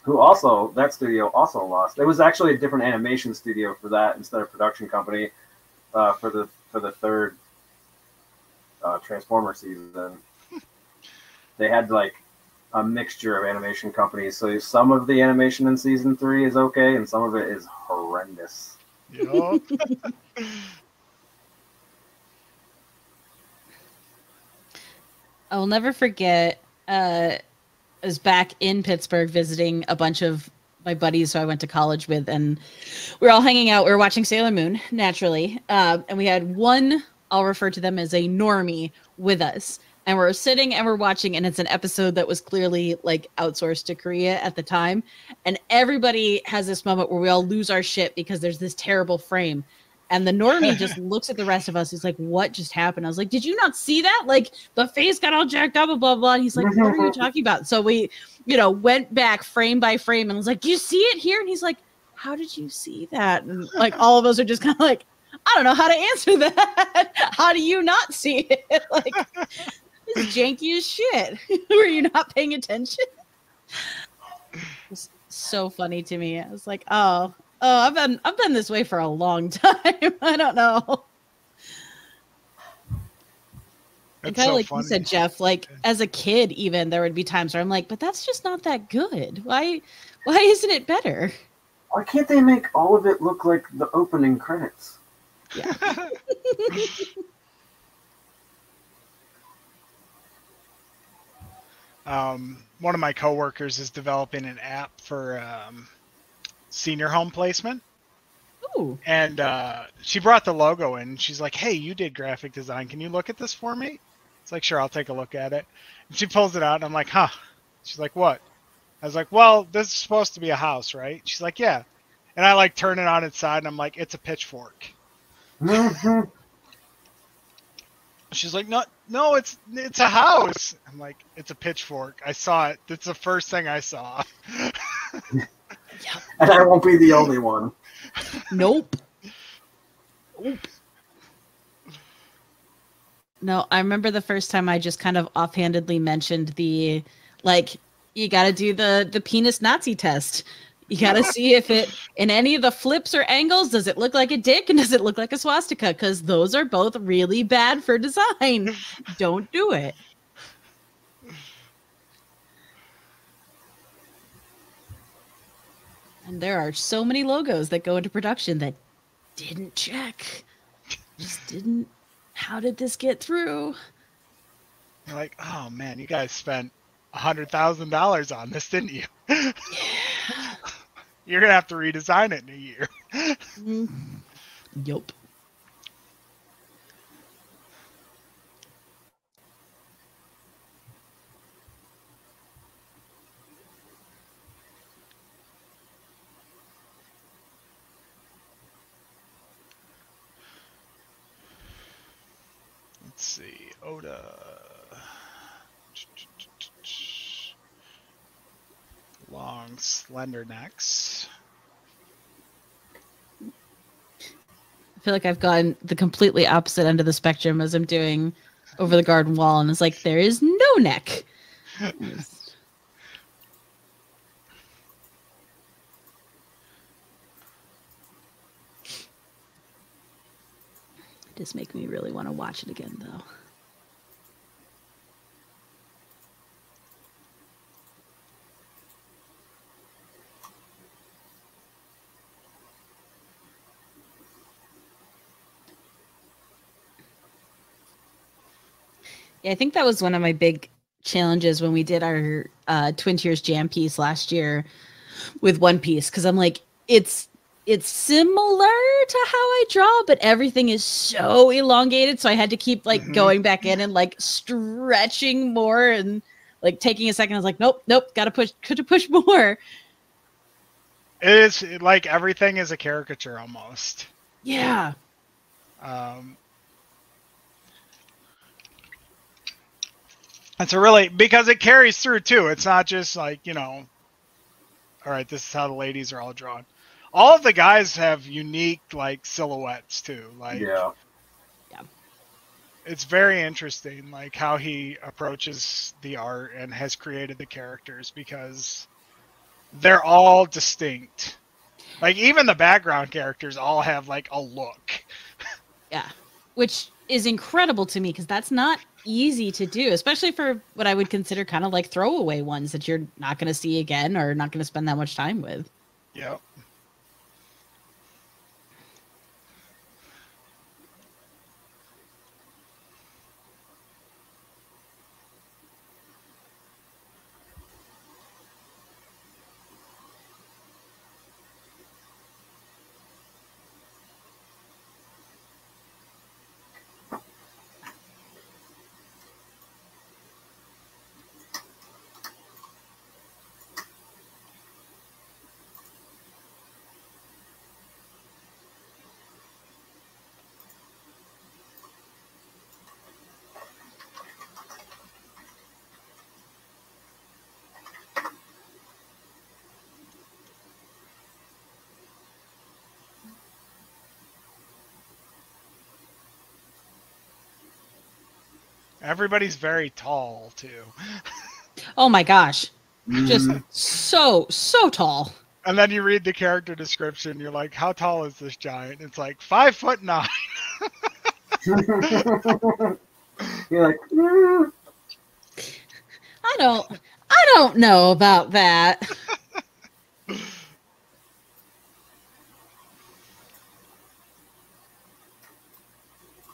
Who also, that studio also lost. It was actually a different animation studio for that instead of production company for the third Transformer season. They had like a mixture of animation companies. So some of the animation in season 3 is okay, and some of it is horrendous. Yep. I will never forget. I was back in Pittsburgh visiting a bunch of my buddies who I went to college with, and we were all hanging out. We were watching Sailor Moon, naturally, and we had one. I'll refer to them as a normie with us, and we're sitting and we're watching, and it's an episode that was clearly like outsourced to Korea at the time, and everybody has this moment where we all lose our shit because there's this terrible frame. And the normie just looks at the rest of us. He's like, what just happened? I was like, did you not see that? Like, the face got all jacked up and blah, blah. And he's like, what are you talking about? So we, went back frame by frame and was like, do you see it here? And he's like, how did you see that? And like, all of us are just kind of like, I don't know how to answer that. How do you not see it? Like, this is janky as shit. Were you not paying attention? It was so funny to me. I was like, oh, I've been this way for a long time. I don't know. And kind of like funny. You said, Geoff, like as a kid, even there would be times where I'm like, but that's just not that good. Why isn't it better? Why can't they make all of it look like the opening credits? Yeah. One of my coworkers is developing an app for senior home placement. Ooh. And she brought the logo in. She's like, hey, you did graphic design. Can you look at this for me? It's like, sure, I'll take a look at it. And she pulls it out, and I'm like, huh. She's like, what? I was like, well, this is supposed to be a house, right? She's like, yeah. And I like turn it on its side, and I'm like, it's a pitchfork. Mm-hmm. She's like, no, it's a house. I'm like, it's a pitchfork. I saw it. That's the first thing I saw. And I won't be the only one. Nope. No, I remember the first time I just kind of offhandedly mentioned the, like, you got to do the penis Nazi test. You got to see if it, in any of the flips or angles, does it look like a dick and does it look like a swastika? Because those are both really bad for design. Don't do it. And there are so many logos that go into production that didn't check. Just didn't. How did this get through? You're like, oh man, you guys spent $100,000 on this, didn't you? Yeah. You're gonna have to redesign it in a year. Yup. Let's see, Oda. Long, slender necks. I feel like I've gone the completely opposite end of the spectrum as I'm doing Over the Garden Wall, and it's like, there is no neck. It does make me really want to watch it again, though. Yeah, I think that was one of my big challenges when we did our Twin Tiers Jam piece last year with One Piece, because I'm like, it's similar to how I draw, but everything is so elongated, so I had to keep like going back in and like stretching more and like taking a second. I was like, nope, gotta push more. It is like everything is a caricature almost. Yeah. It's a really, because it carries through too. It's not just like, you know, all right, this is how the ladies are all drawn. All of the guys have unique like silhouettes too. Like Yeah. it's very interesting, like how he approaches the art and has created the characters because they're all distinct. Like even the background characters all have like a look. Yeah. Which is incredible to me because that's not easy to do, especially for what I would consider kind of like throwaway ones that you're not going to see again or not going to spend that much time with. Yep. Everybody's very tall too. Oh my gosh. Just Mhm. so tall. And then you read the character description, you're like, how tall is this giant? It's like 5'9". You're like, I don't know about that.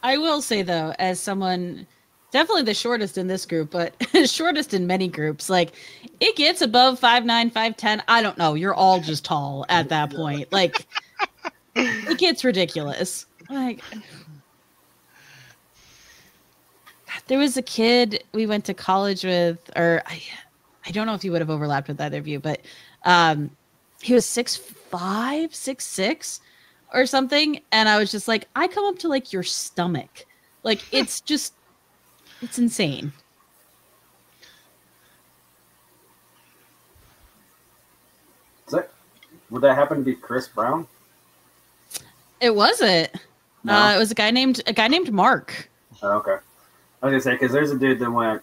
I will say though, as someone definitely the shortest in this group, but shortest in many groups, like it gets above 5'9", 5'10". I don't know. You're all just tall at that point. Like it gets ridiculous. Like there was a kid we went to college with, or I don't know if he would have overlapped with either of you, but he was 6'5", 6'6", or something, and I was just like, I come up to like your stomach. Like it's just, it's insane. would that happen to be Chris Brown? It wasn't. No. It was a guy named Mark. Oh, okay. I was gonna say because there's a dude that went.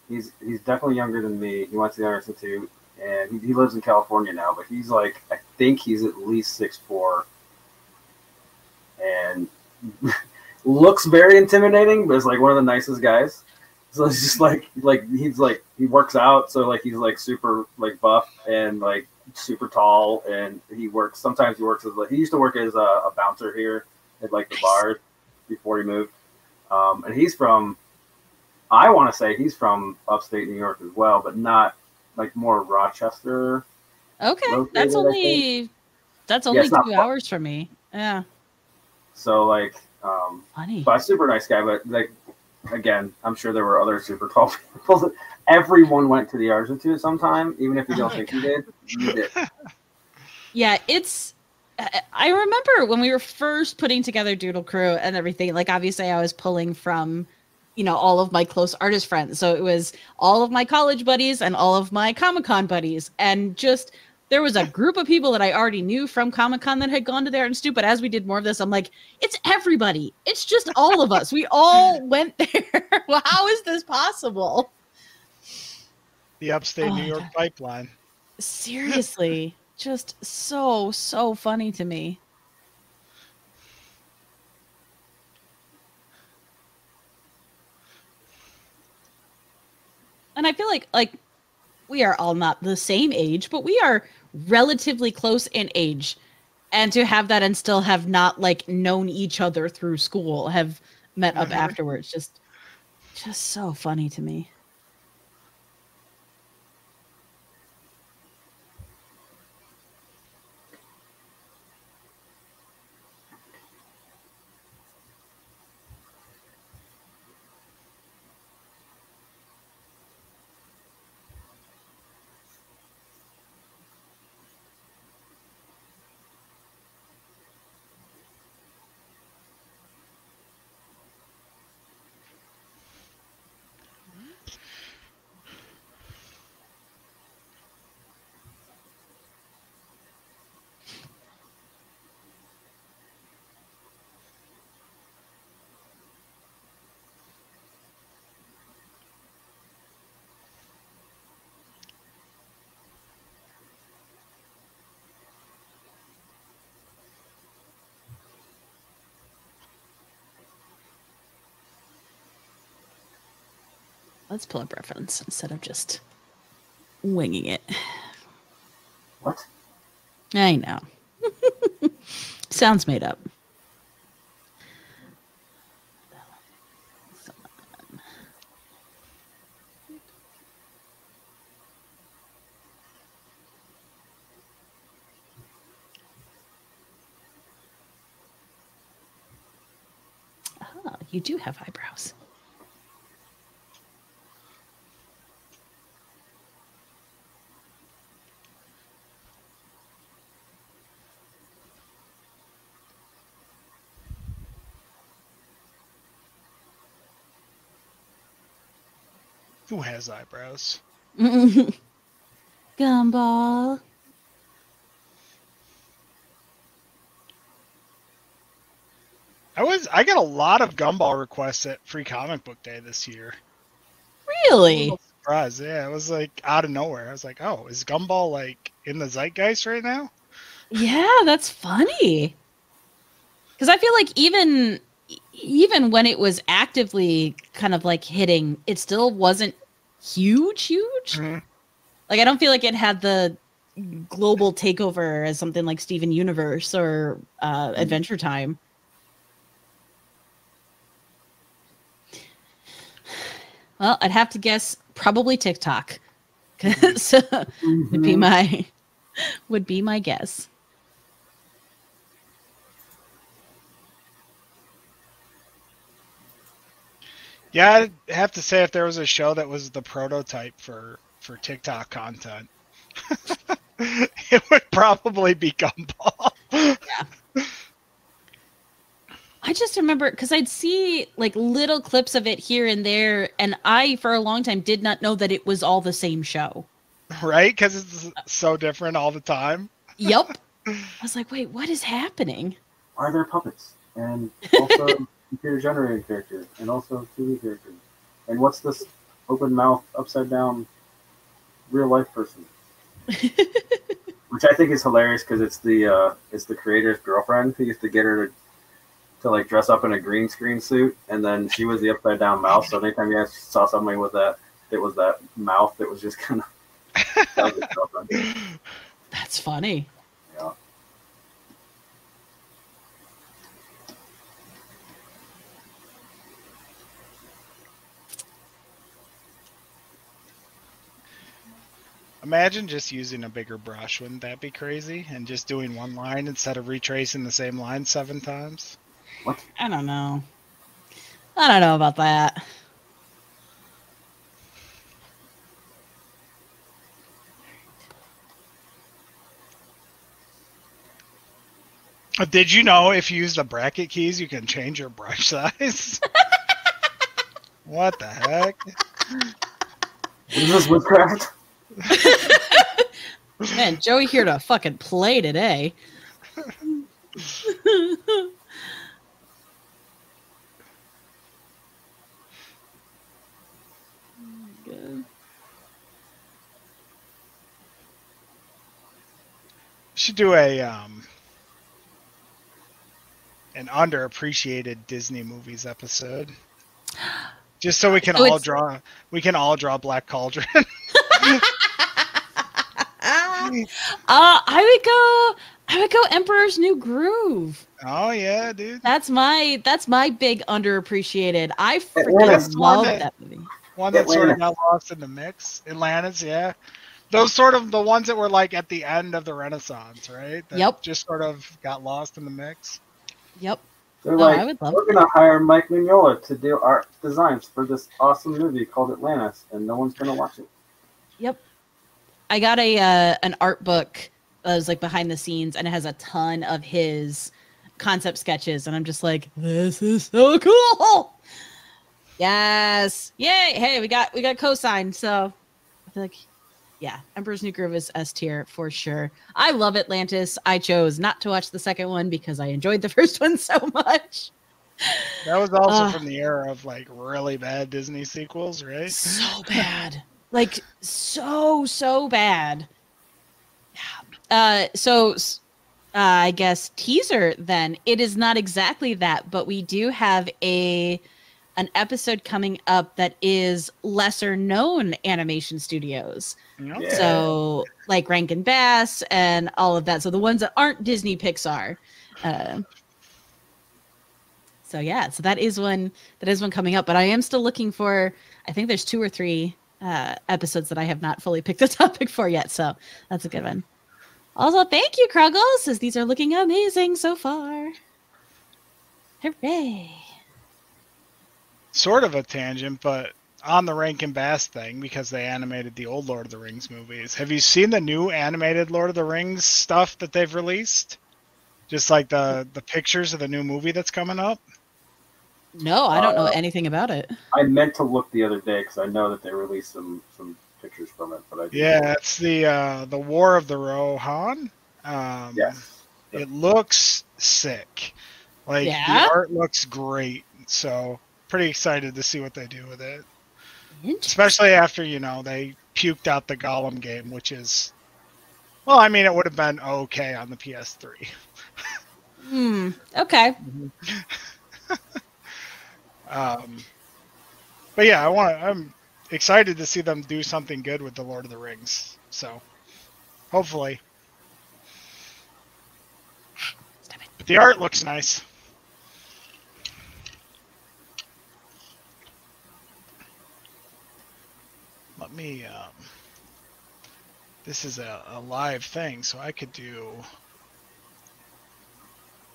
He's definitely younger than me. He went to the Art Institute, and he lives in California now. But he's like, I think he's at least 6'4", and looks very intimidating. But is like one of the nicest guys. So it's just like he's like he works out, so like he's like super like buff and like super tall, and he works. Sometimes he works as like he used to work as a bouncer here at like the bars before he moved. And he's from, I want to say he's from upstate New York as well, but not like more Rochester. Okay, Located, that's only Yeah, 2 hours from me. Yeah, So like, funny. but a super nice guy. But like, again, I'm sure there were other super tall people. Everyone went to the Art Institute sometime, even if you don't think you did. You did. Yeah, it's. I remember when we were first putting together Doodle Crew and everything. Like, obviously, I was pulling from, all of my close artist friends. So it was all of my college buddies and all of my Comic-Con buddies, and just there was a group of people that I already knew from Comic-Con that had gone to the Art Institute. But as we did more of this, I'm like, it's everybody. It's just all of us. We all went there. Well, how is this possible? The upstate New York pipeline. Seriously, just so funny to me. And I feel like we are all not the same age, but we are relatively close in age. And to have that and still have not like known each other through school, have met up afterwards, just so funny to me. Let's pull up reference instead of just winging it. What? I know. Sounds made up. Ah, you do have eyebrows. Who has eyebrows? Gumball. I got a lot of Gumball requests at Free Comic Book Day this year. Really? Surprise! Yeah, it was like out of nowhere. I was like, "Oh, is Gumball like in the zeitgeist right now?" Yeah, that's funny. Because I feel like even when it was actively kind of like hitting, it still wasn't huge. Mm-hmm. Like I don't feel like it had the global takeover as something like Steven Universe or Adventure Time. Well, I'd have to guess probably TikTok. So would be my guess. Yeah, I'd have to say if there was a show that was the prototype for TikTok content, it would probably be Gumball. Yeah. I just remember because I'd see like little clips of it here and there, and I, for a long time, did not know that it was all the same show. Right? Because it's so different all the time. Yep. I was like, wait, what is happening? Are there puppets? And also computer-generated characters, and also 2D characters. And what's this open mouth, upside down, real life person? Which I think is hilarious because it's the creator's girlfriend who used to get her to like dress up in a green screen suit, and then she was the upside down mouth. So anytime you guys saw somebody with that, it was that mouth that was just kind of. That was his girlfriend. That's funny. Yeah. Imagine just using a bigger brush. Wouldn't that be crazy? And just doing one line instead of retracing the same line 7 times? What? I don't know. I don't know about that. Did you know if you use the bracket keys, you can change your brush size? What the heck? Is this witchcraft? Man, Joey here to fucking play today. Should do a an underappreciated Disney movies episode, just so we can all draw Black Cauldron. I would go Emperor's New Groove. Oh yeah, dude. That's my big underappreciated. I freaking love that movie. One that sort of got lost in the mix. Atlantis, yeah. Those sort of the ones that were like at the end of the Renaissance, right? That Yep. Just sort of got lost in the mix. Yep. They're like, we're going to hire Mike Mignola to do art designs for this awesome movie called Atlantis, and no one's going to watch it. Yep. I got an art book that was like behind the scenes, and it has a ton of his concept sketches, and I'm just like, this is so cool. Yes. Yay. Hey, we got cosigned. So I feel like, yeah, Emperor's New Groove is S tier for sure. I love Atlantis. I chose not to watch the second one because I enjoyed the first one so much. That was also from the era of like really bad Disney sequels, right? So bad. Like so bad. So I guess teaser then. It is not exactly that, but we do have a an episode coming up that is lesser known animation studios. Yeah. So like Rankin Bass and all of that. So the ones that aren't Disney Pixar. So yeah, so that is one coming up. But I am still looking for, I think there's 2 or 3 episodes that I have not fully picked the topic for yet. So that's a good one. Also, thank you, Kruggle, says these are looking amazing so far. Hooray. Sort of a tangent, but on the Rankin Bass thing, because they animated the old Lord of the Rings movies. Have you seen the new animated Lord of the Rings stuff that they've released? Just like the pictures of the new movie that's coming up? No, I don't know anything about it. I meant to look the other day because I know that they released some pictures from it, but I didn't. Yeah, it's the War of the Rohan. Yes. It looks sick. Like the art looks great. So pretty excited to see what they do with it. Especially after, they puked out the Gollum game, which is, well, I mean, it would have been okay on the PS3. Okay. But yeah, I'm excited to see them do something good with the Lord of the Rings. So hopefully. But the art looks nice. Let me, this is a live thing, so I could do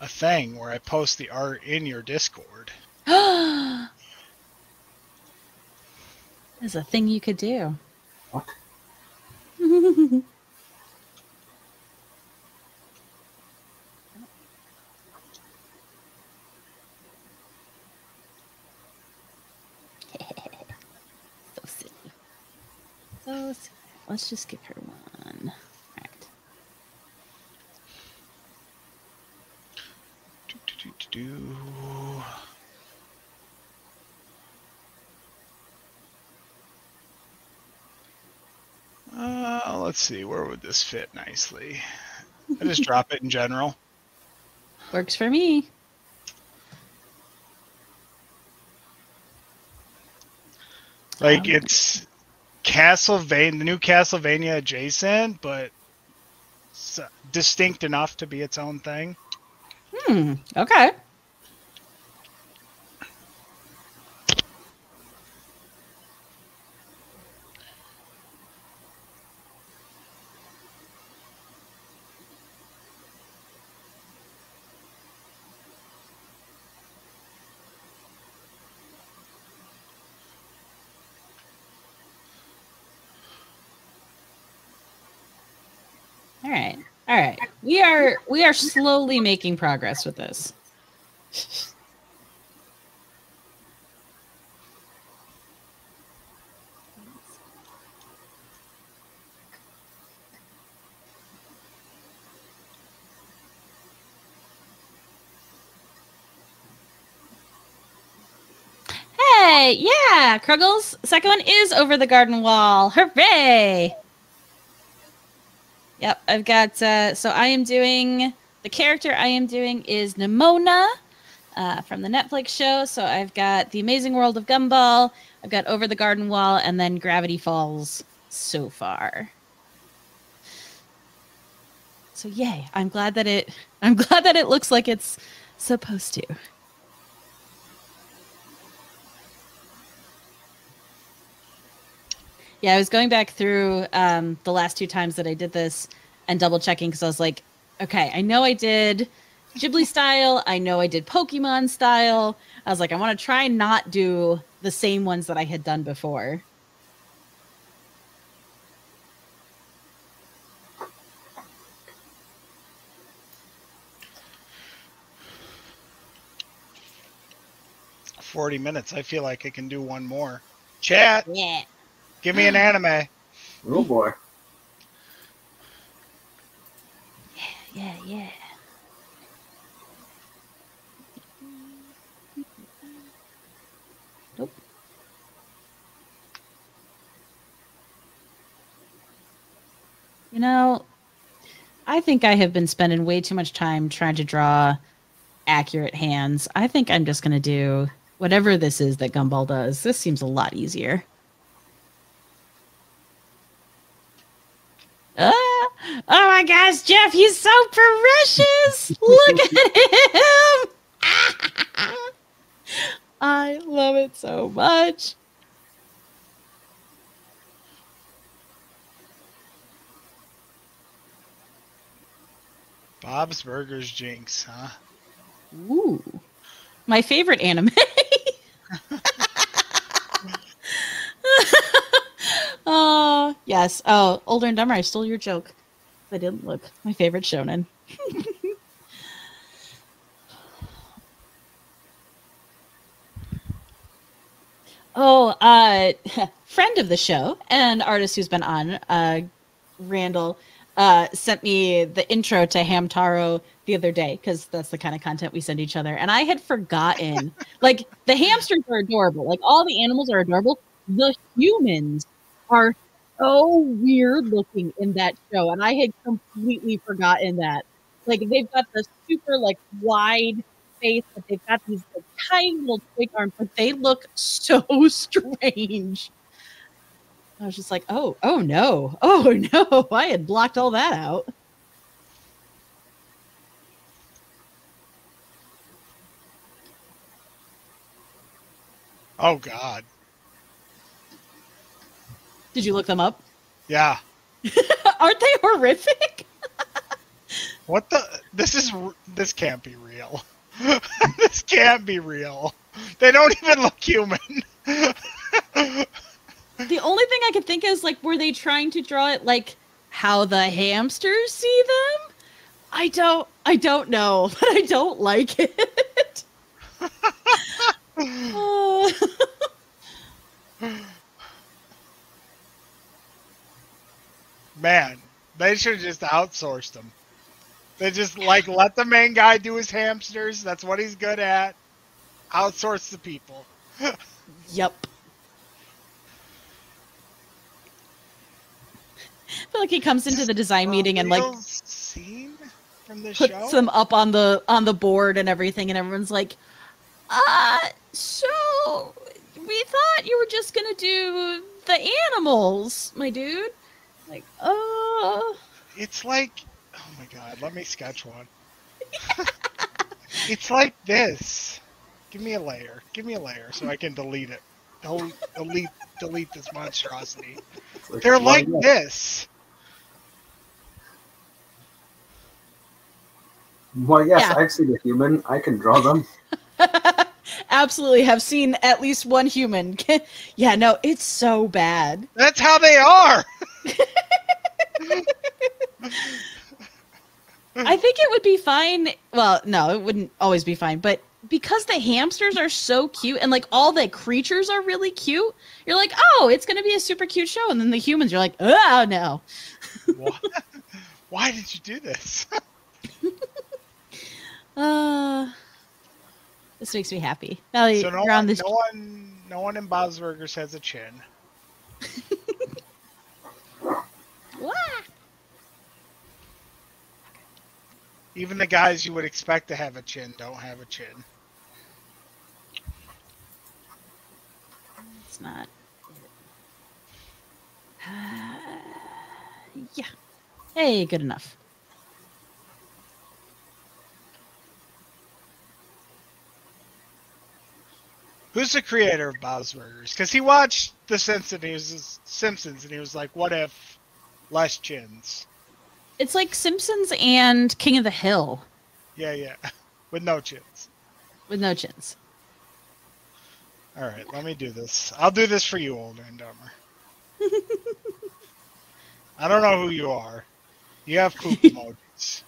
a thing where I post the art in your Discord. There's a thing you could do. What? So silly. So silly. Let's just give her one. All right. Let's see. Where would this fit nicely? I just drop it in general. Works for me. Like it's Castlevania, the new Castlevania adjacent, but it's distinct enough to be its own thing. Okay. All right. We are slowly making progress with this. Hey, yeah, Kruggles. Second one is over the garden wall. Hooray! Yep, I've got, so I am doing, the character I am doing is Nimona from the Netflix show. So I've got The Amazing World of Gumball, I've got Over the Garden Wall, and then Gravity Falls so far. So yay, I'm glad that it looks like it's supposed to. Yeah, I was going back through the last 2 times that I did this and double checking because I was like, okay, I know I did Ghibli style. I know I did Pokemon style. I was like, I want to try and not do the same ones that I had done before. "40 minutes. I feel like I can do one more." Chat. Yeah. Give me an anime. Oh boy. Yeah. Nope. You know, I think I have been spending way too much time trying to draw accurate hands. I think I'm just going to do whatever this is that Gumball does. This seems a lot easier. Oh my gosh, Geoff, he's so precious. Look at him. I love it so much. Bob's Burgers Jinx, huh? Ooh. My favorite anime. Oh, yes. Oh, Older and Dumber, I stole your joke. I didn't look. My favorite shonen. Oh, friend of the show and artist who's been on, Randall, sent me the intro to Hamtaro the other day, because that's the kind of content we send each other. And I had forgotten, like, the hamsters are adorable. Like, all the animals are adorable. The humans are so weird looking in that show. And I had completely forgotten that. Like, they've got the super, like, wide face, but they've got these like, tiny little twig arms, but they look so strange. I was just like, oh no, I had blocked all that out. Oh God. Did you look them up? Yeah. Aren't they horrific? What the? This can't be real. This can't be real. They don't even look human. The only thing I could think is, like, were they trying to draw it like how the hamsters see them? I don't know, but I don't like it. Man, they should have just outsourced them. They just like let the main guy do his hamsters. That's what he's good at. Outsource the people. Yep. I feel like he comes into the design meeting and like scene from the puts show? them up on the board and everything, and everyone's like, so we thought you were just gonna do the animals, my dude. Like, It's like, oh my God, let me sketch one. It's like this. Give me a layer so I can delete it. Delete this monstrosity. They're like this. Well, yes, Yeah. I've seen a human. I can draw them. absolutely have seen at least one human. Yeah, no, it's so bad. That's how they are. I think it would be fine. Well, no, it wouldn't always be fine, but because the hamsters are so cute and like all the creatures are really cute, you're like, oh, it's going to be a super cute show. And then the humans, you're like, oh, no. Why did you do this? This makes me happy. Now So you're on this. no one in Bob's Burgers has a chin. Wah! Even the guys you would expect to have a chin don't have a chin. It's not. Yeah. Hey, good enough. Who's the creator of Bob's Burgers? Because he watched The Simpsons and he was like, what if less chins? It's like Simpsons and King of the Hill. Yeah. With no chins. With no chins. All right, let me do this. I'll do this for you, Older and Dumber. I don't know who you are. You have poop emojis.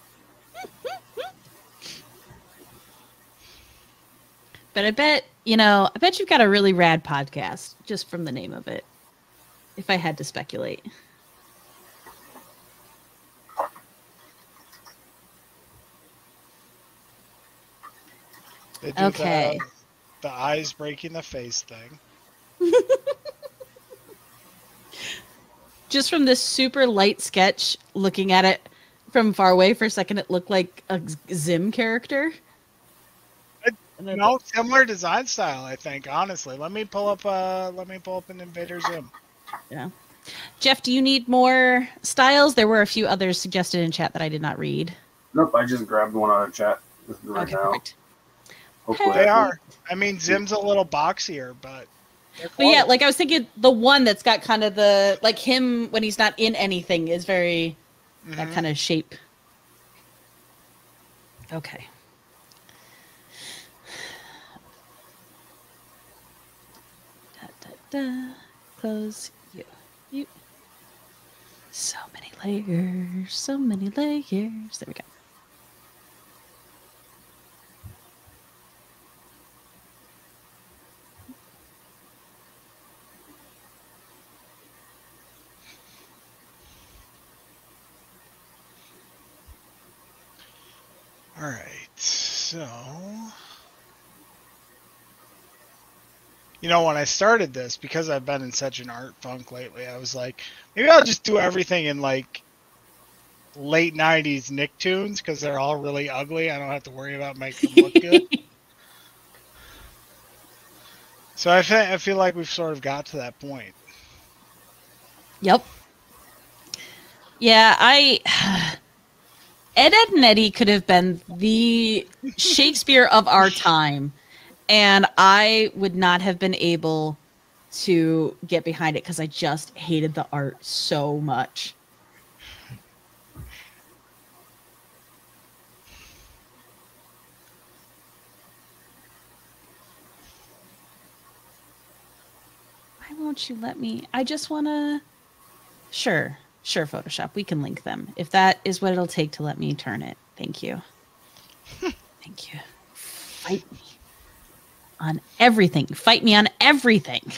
But I bet you've got a really rad podcast just from the name of it. If I had to speculate. They do Okay. the eyes breaking the face thing. Just from this super light sketch, looking at it from far away for a second, it looked like a Zim character. No, similar design style, I think. Honestly, let me pull up an Invader Zim. Yeah. Geoff, do you need more styles? There were a few others suggested in chat that I did not read. Nope, I just grabbed one out of chat right now. Perfect. Hopefully They are. I mean, Zim's a little boxier, but yeah, like I was thinking, the one that's got kind of the like him when he's not in anything is very that kind of shape. Okay. Da, da, da. Close you. You. So many layers. So many layers. There we go. All right, so when I started this, because I've been in such an art funk lately, I was like, maybe I'll just do everything in like late 90s Nicktoons because they're all really ugly. I don't have to worry about making them look good. So I feel like we've sort of got to that point. Yep. Yeah, Ed, and Eddie could have been the Shakespeare of our time, and I would not have been able to get behind it because I just hated the art so much. Why won't you let me? I just want to... Sure, Photoshop. We can link them. If that is what it'll take to let me turn it. Thank you. Thank you. Fight me on everything. Fight me on everything.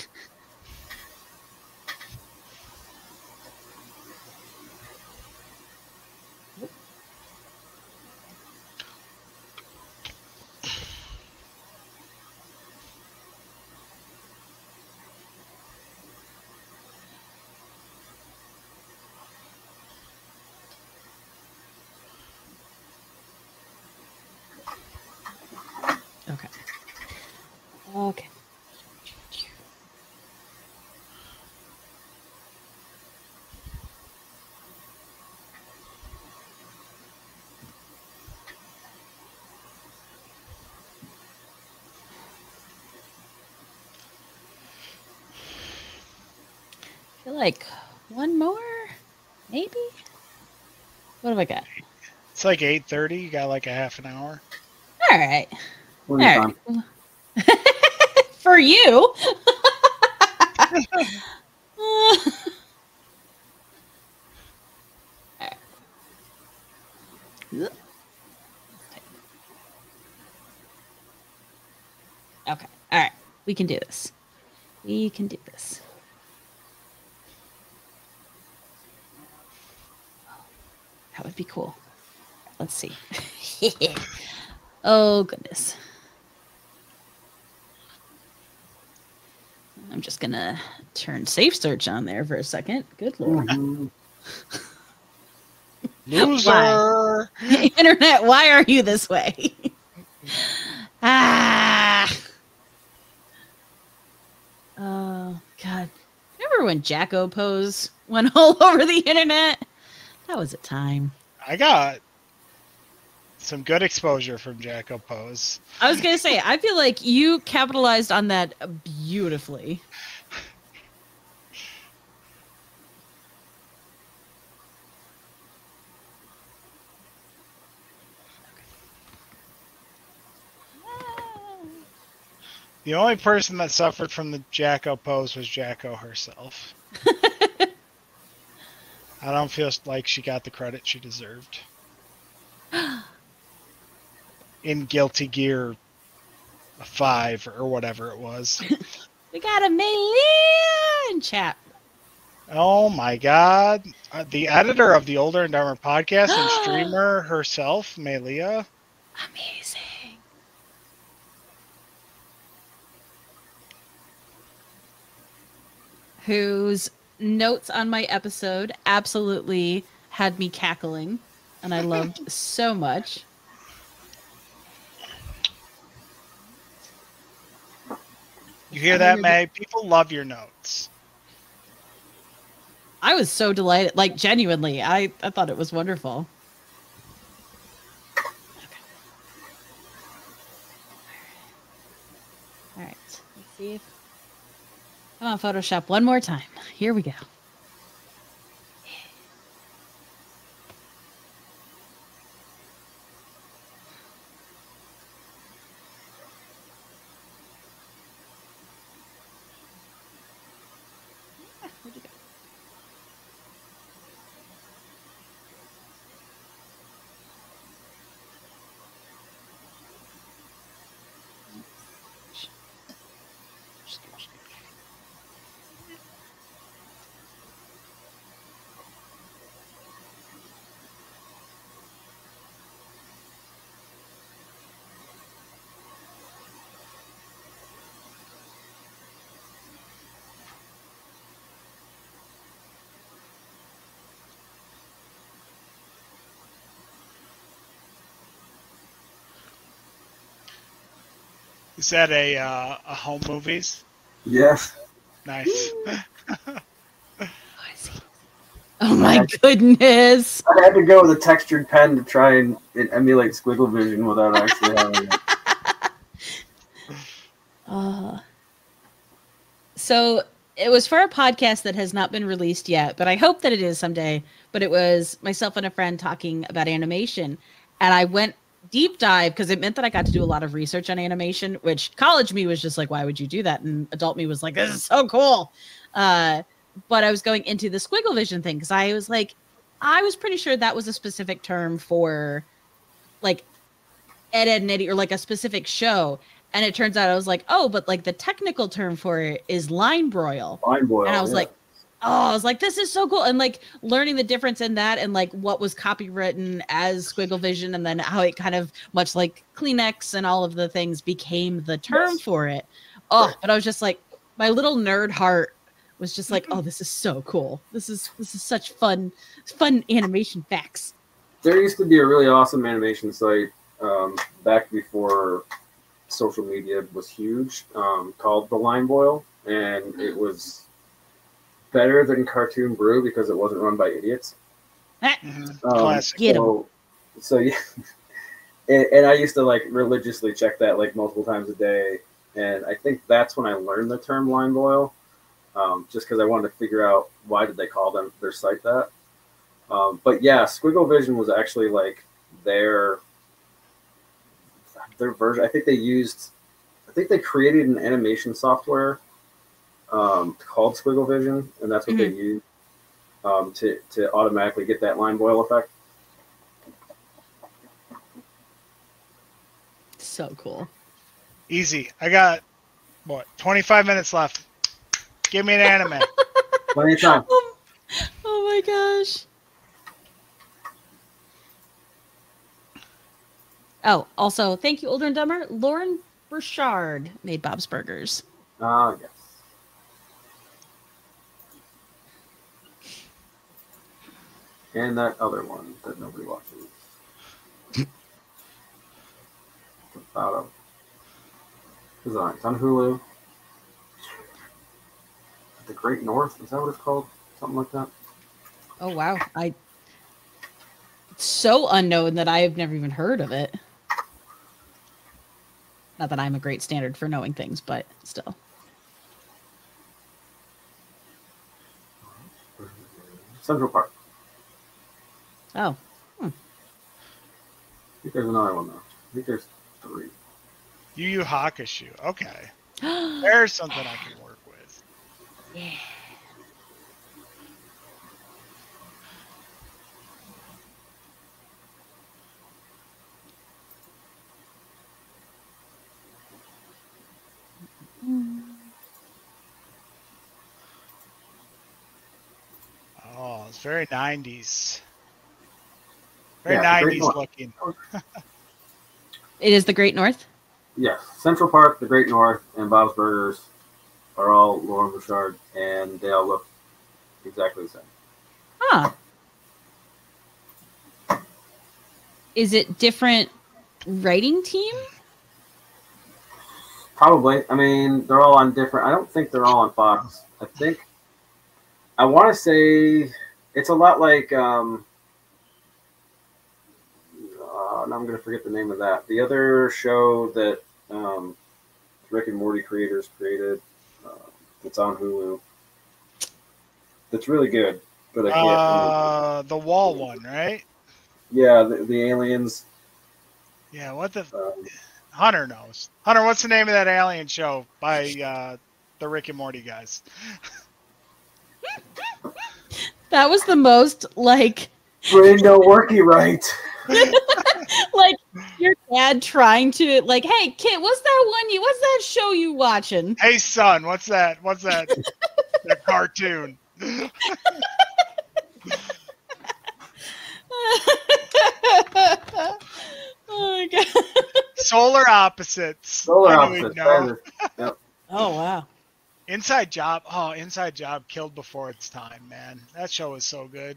Okay. I feel like one more, maybe? What have I got? It's like 8:30. You got like a half an hour. All right. All right. For you. Okay. All right. We can do this. We can do this. That would be cool. Let's see. Oh, goodness. I'm just going to turn Safe Search on there for a second. Good Lord. Loser. Why? Internet, why are you this way? Oh, God. Remember when Jacko Pose went all over the internet? That was a time. I got some good exposure from Jacko Pose. I was going to say, I feel like you capitalized on that beautifully. The only person that suffered from the Jacko Pose was Jacko herself. I don't feel like she got the credit she deserved. In Guilty Gear 5 or whatever it was. We got a Melia in chat. Oh my God. The editor of the Older and Dumber podcast and streamer herself, Melia. Amazing. Whose notes on my episode absolutely had me cackling, and I loved so much. You hear that, May? People love your notes. I was so delighted. Like, genuinely, I thought it was wonderful. Okay. All right. Let's see if... Come on, Photoshop. One more time. Here we go. Where'd you go? Is that a home movies? Yes. Nice. Oh my goodness! I had to go with a textured pen to try and emulate squiggle vision without actually having it. So it was for a podcast that has not been released yet, but I hope that it is someday. But it was myself and a friend talking about animation, and I went deep dive because it meant that I got to do a lot of research on animation, which college me was just like, why would you do that? And adult me was like, this is so cool. But I was going into the squiggle vision thing because I was like, I was pretty sure that was a specific term for like Ed, Edd n Eddy or like a specific show. And it turns out I was like, oh, but like the technical term for it is line broil. Line broil. And I was like, oh, I was like, this is so cool. And like learning the difference in that and like what was copywritten as squiggle vision and then how it kind of much like Kleenex and all of the things became the term for it. Oh, but I was just like, my little nerd heart was just like, oh, this is so cool. This is such fun animation facts. There used to be a really awesome animation site back before social media was huge called The Line Boil, and it was better than Cartoon Brew because it wasn't run by idiots. Classic. So yeah, and I used to like religiously check that like multiple times a day, and I think that's when I learned the term line boil, just because I wanted to figure out why did they call their site that. But yeah, Squiggle Vision was actually like their version. I think they created an animation software called Squiggle Vision, and that's what they used to automatically get that line boil effect. So cool. Easy. I got 25 minutes left. Give me an anime. Plenty of time. Oh my gosh. Oh, also, thank you, Older and Dumber. Lauren Burchard made Bob's Burgers. Ah, yes. And that other one that nobody watches. About it's on Hulu. The Great North, is that what it's called? Something like that. Oh wow. It's so unknown that I have never even heard of it. Not that I'm a great standard for knowing things, but still. Central Park. Oh. I think there's another one though. I think there's 3. Yu Yu Hakusho. Okay. There's something I can work with. Yeah. Oh, it's very 90s. Very 90s looking. It is the Great North? Yes. Central Park, the Great North, and Bob's Burgers are all Lauren Bouchard, and they all look exactly the same. Huh. Is it different writing team? Probably. I mean, they're all on different. I don't think they're all on Fox. I want to say it's a lot like. Now I'm going to forget the name of that. The other show that Rick and Morty creators created. That's on Hulu. That's really good, but I can't. The wall one, right? Yeah, the aliens. Yeah, what the... Hunter knows. Hunter, what's the name of that alien show by the Rick and Morty guys? That was the most, like... Brain don't worky right. Like, your dad trying to, like, hey, kid, what's that show you watching? Hey, son, what's that? That cartoon. Oh my god. Solar Opposites. Solar Opposites. Yep. Oh wow. Inside Job. Oh, Inside Job killed before its time, man. That show was so good.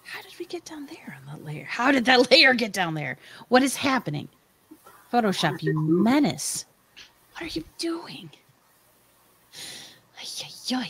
How did we get down there on that layer? How did that layer get down there? What is happening? Photoshop, you menace. What are you doing? Ay, ay, ay.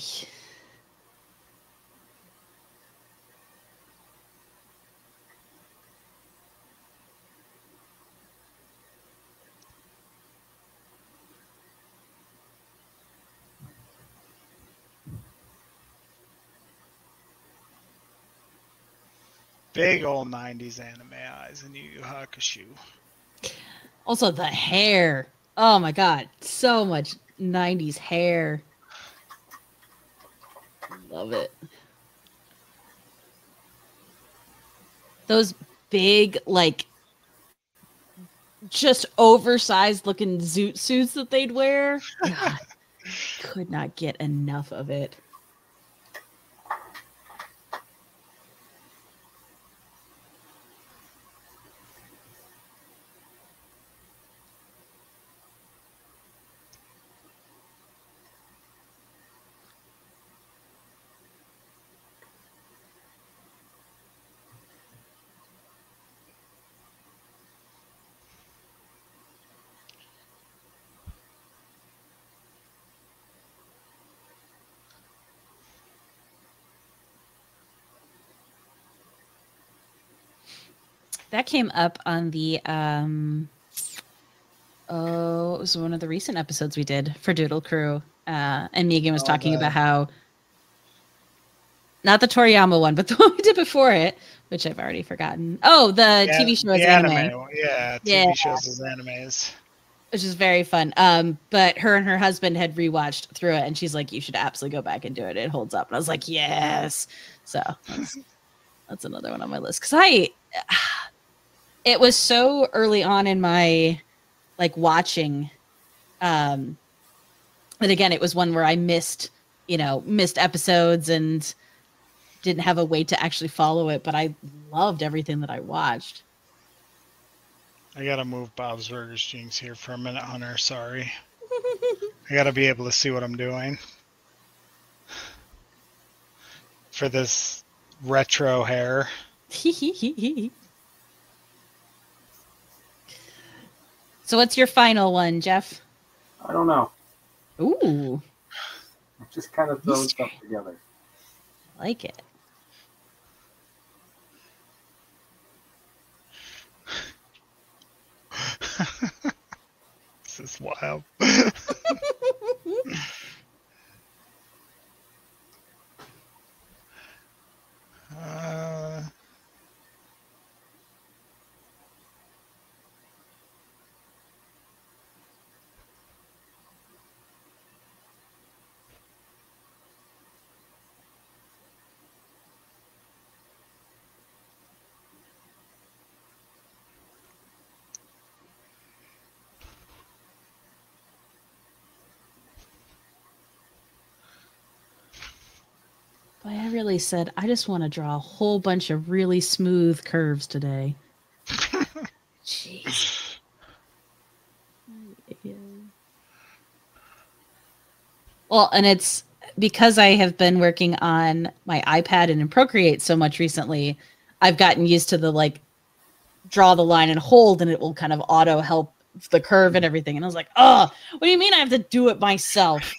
Big old 90s anime eyes in Yu Yu Hakusho. Also, the hair. Oh my god. So much 90s hair. Love it. Those big, like, just oversized looking zoot suits that they'd wear. God, could not get enough of it. That came up on the it was one of the recent episodes we did for Doodle Crew. And Megan was talking about how, not the Toriyama one, but the one we did before it, which I've already forgotten. Oh, the TV show is anime. Yeah, TV shows as animes. Which is very fun. But her and her husband had rewatched through it, and she's like, you should absolutely go back and do it. It holds up. And I was like, yes. So that's another one on my list. Because it was so early on in my, like, watching. But again, it was one where I missed episodes and didn't have a way to actually follow it. But I loved everything that I watched. I gotta move Bob's Burgers Jinx here for a minute, Hunter. Sorry. I gotta be able to see what I'm doing for this retro hair. So what's your final one, Geoff? I don't know. Ooh. Just kind of throwing stuff together. I like it. This is wild. Boy, I really said, I just want to draw a whole bunch of really smooth curves today. Jeez. Well, and it's because I have been working on my iPad and in Procreate so much recently, I've gotten used to the like draw the line and hold, and it will kind of auto help the curve and everything. And I was like, oh, what do you mean I have to do it myself?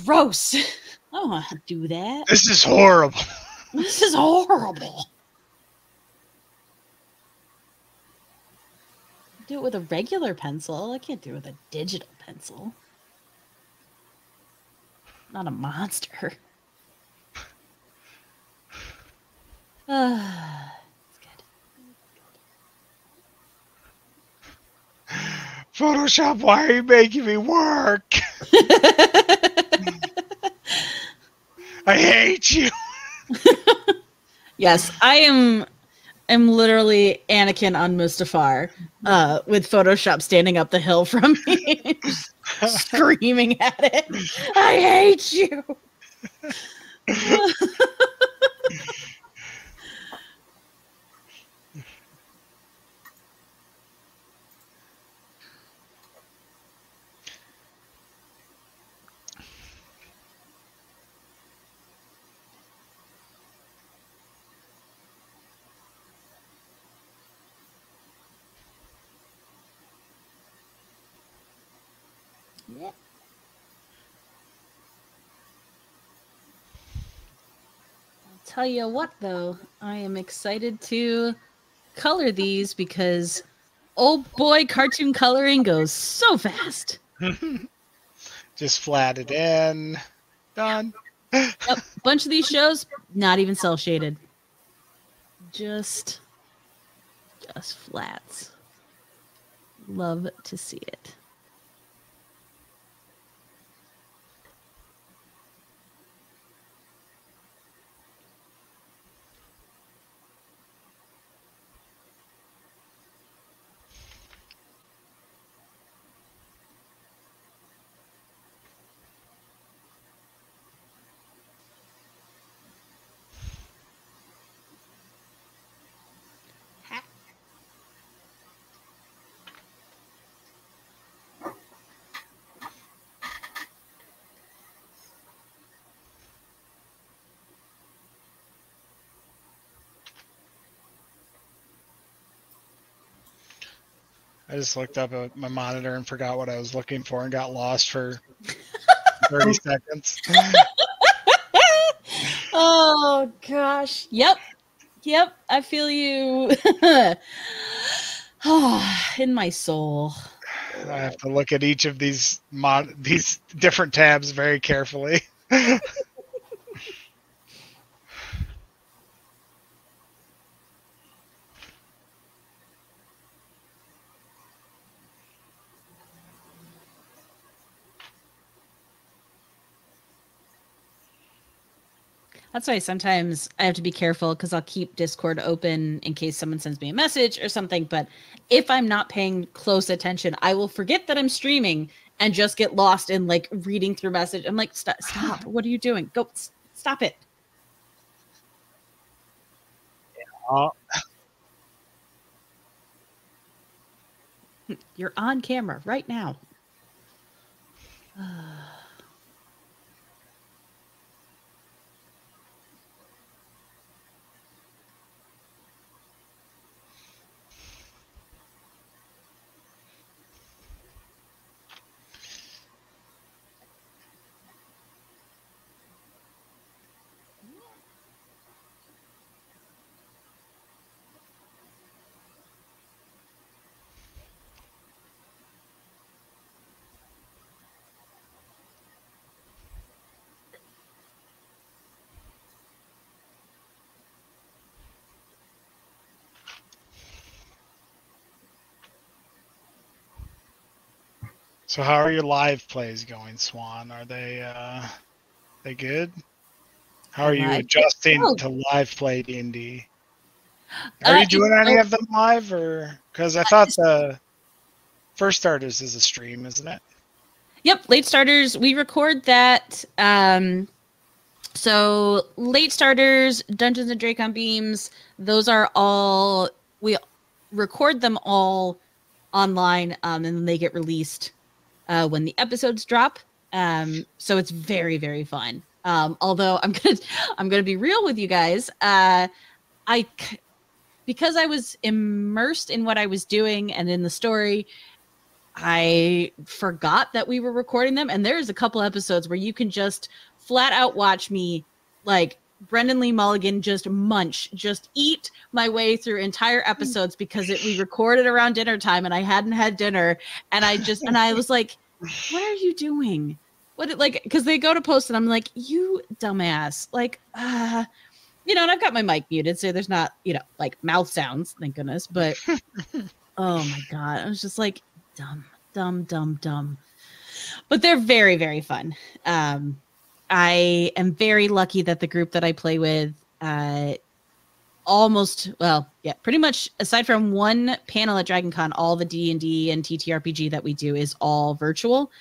Gross. I don't want to do that. This is horrible. This is horrible. Do it with a regular pencil. I can't do it with a digital pencil. Not a monster. It's good. Photoshop, why are you making me work? I hate you. Yes, I am literally Anakin on Mustafar, with Photoshop standing up the hill from me, screaming at it. I hate you. Yeah. I'll tell you what, though, I am excited to color these because, oh boy, cartoon coloring goes so fast. Just flat it in. Done. Yep, bunch of these shows, not even cell shaded. Just flats. Love to see it. I just looked up at my monitor and forgot what I was looking for and got lost for 30 seconds. Oh gosh. Yep. I feel you. In my soul. I have to look at each of these different tabs very carefully. That's why sometimes I have to be careful because I'll keep Discord open in case someone sends me a message or something. But if I'm not paying close attention, I will forget that I'm streaming and just get lost in like reading through message. I'm like, stop. What are you doing? Go stop it. You're on camera right now. So how are your live plays going, Swan? Are they good? How are you adjusting to live play D&D? Are you doing any of them live, or because I thought the First Starters is a stream, isn't it? Yep, Late Starters. We record that. So Late Starters, Dungeons and Dracon Beams, those are all, we record them all online, and then they get released when the episodes drop. So it's very, very fun. Although I'm gonna be real with you guys. Because I was immersed in what I was doing and in the story, I forgot that we were recording them. And there's a couple episodes where you can just flat out watch me, like Brendan Lee Mulligan, just eat my way through entire episodes because we recorded around dinner time and I hadn't had dinner. And I was like, what are you doing? Because they go to post and I'm like, you dumbass. Like, and I've got my mic muted, so there's not, like mouth sounds, thank goodness. But oh my God, I was just like, dumb. But they're very, very fun. I am very lucky that the group that I play with, pretty much aside from one panel at DragonCon, all the D&D and TTRPG that we do is all virtual.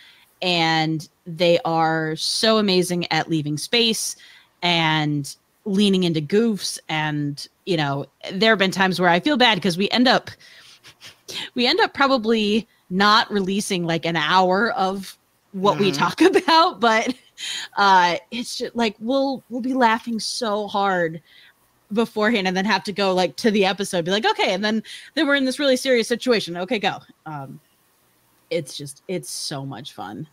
And they are so amazing at leaving space and leaning into goofs. And, there have been times where I feel bad because we end up probably not releasing like an hour of what we talk about, but it's just like we'll be laughing so hard beforehand and then have to go like to the episode, be like, okay, and then we're in this really serious situation. Okay, go. It's so much fun.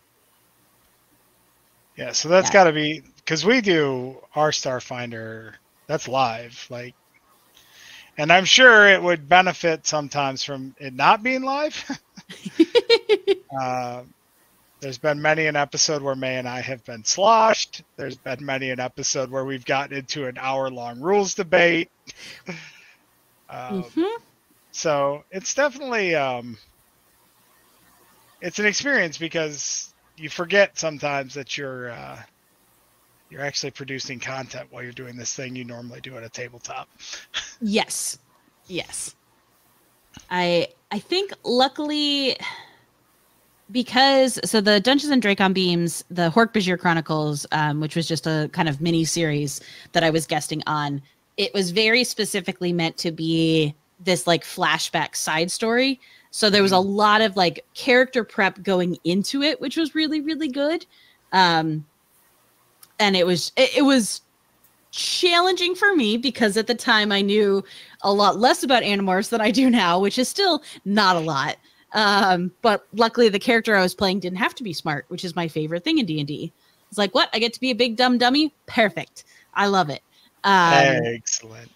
Yeah, so that's got to be, because we do our Starfinder, that's live, like, and I'm sure it would benefit sometimes from it not being live. There's been many an episode where May and I have been sloshed. There's been many an episode where we've gotten into an hour-long rules debate. So it's definitely it's an experience because you forget sometimes that you're actually producing content while you're doing this thing you normally do at a tabletop. Yes. I think luckily, because the Dungeons and Dracon Beams, the Hork-Bajir Chronicles, which was just a kind of mini series that I was guesting on, it was very specifically meant to be this like flashback side story. So there was a lot of like character prep going into it, which was really, really good. And it was challenging for me because at the time I knew a lot less about Animorphs than I do now, which is still not a lot. But luckily the character I was playing didn't have to be smart, which is my favorite thing in D&D. It's like, what? I get to be a big dumb dummy? Perfect. I love it. Excellent.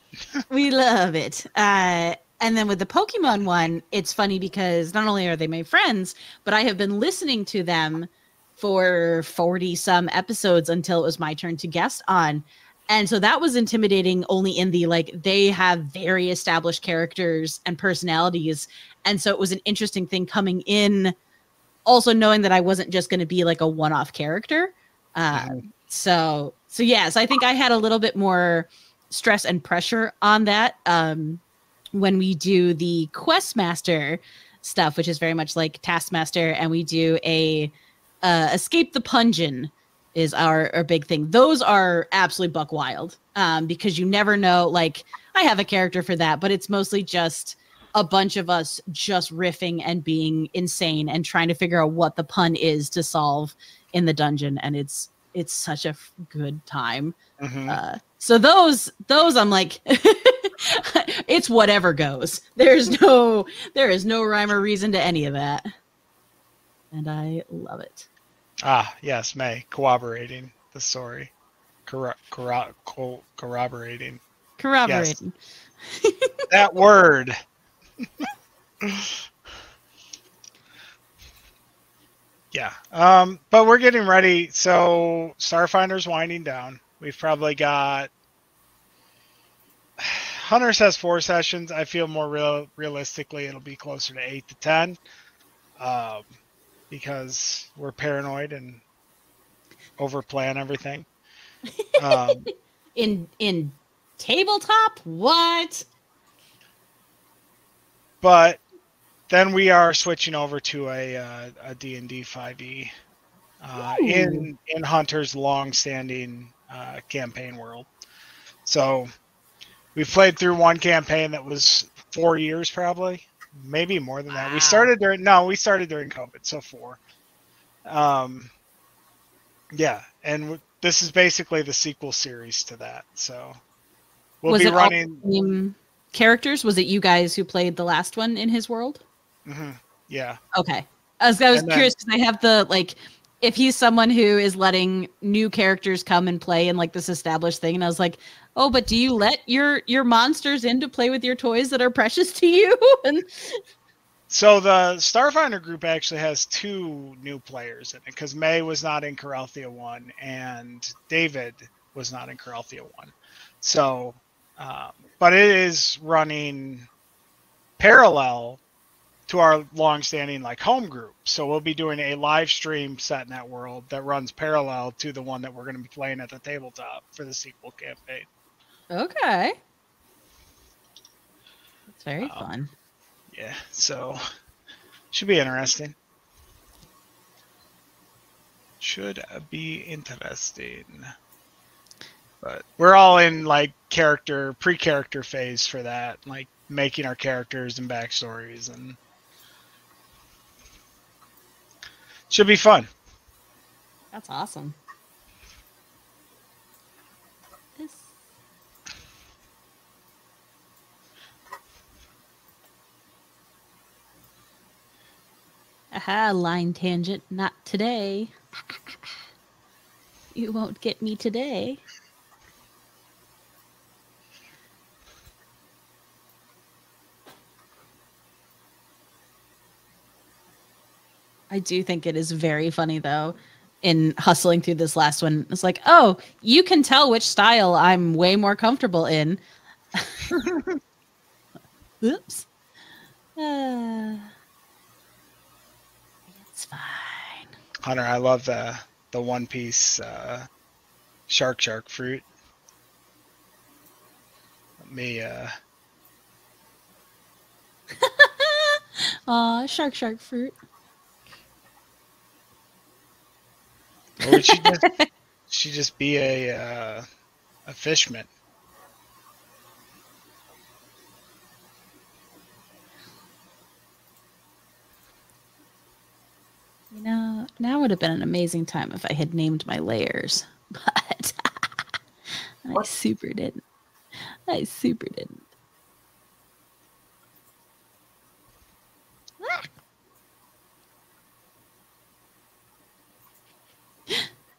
We love it. And then with the Pokemon one, it's funny because not only are they my friends, but I have been listening to them for 40 some episodes until it was my turn to guest on. And so that was intimidating only in the, like, they have very established characters and personalities. And so it was an interesting thing coming in, also knowing that I wasn't just going to be like a one-off character. So yes, I think I had a little bit more stress and pressure on that. When we do the Questmaster stuff, which is very much like Taskmaster, and we do a Escape the Pungeon is our big thing. Those are absolutely buck wild because you never know. Like, I have a character for that, but it's mostly just a bunch of us just riffing and being insane and trying to figure out what the pun is to solve in the dungeon, and it's such a good time. So those I'm like, it's whatever goes. There is no rhyme or reason to any of that, and I love it. Yes, May corroborating the story, corroborating. Yes. That word. Yeah. But we're getting ready. So Starfinder's winding down. We've probably got Hunters has 4 sessions. I feel more realistically it'll be closer to 8 to 10. Because we're paranoid and overplan everything. In tabletop, what? But then we are switching over to a D&D 5e in Hunter's long-standing campaign world. So we played through one campaign that was 4 years, probably, maybe more than that. We started during COVID, so 4. Yeah, and this is basically the sequel series to that. So we'll Was be it all running. the same characters? Was it you guys who played the last one in his world? Yeah. Okay. I was And curious because I have the like, if he's someone who is letting new characters come and play in like this established thing, and I was like, oh, but do you let your monsters in to play with your toys that are precious to you? And so the Starfinder group actually has 2 new players in it because May was not in Coralthea 1 and David was not in Coralthea 1. So, but it is running parallel to our long-standing like home group. So we'll be doing a live stream set in that world that runs parallel to the one that we're going to be playing at the tabletop for the sequel campaign. okay, that's very fun. Yeah, so should be interesting. Should be interesting. But we're all in like pre-character phase for that, like making our characters and backstories, and should be fun. That's awesome. Aha, line tangent. Not today. You won't get me today. I do think it is very funny, though, in hustling through this last one. It's like, oh, you can tell which style I'm way more comfortable in. Oops. It's fine. Hunter, I love the One Piece shark fruit. Let me Aw, shark fruit. or would she just be a fishman? You know, now would have been an amazing time if I had named my layers, but I super didn't.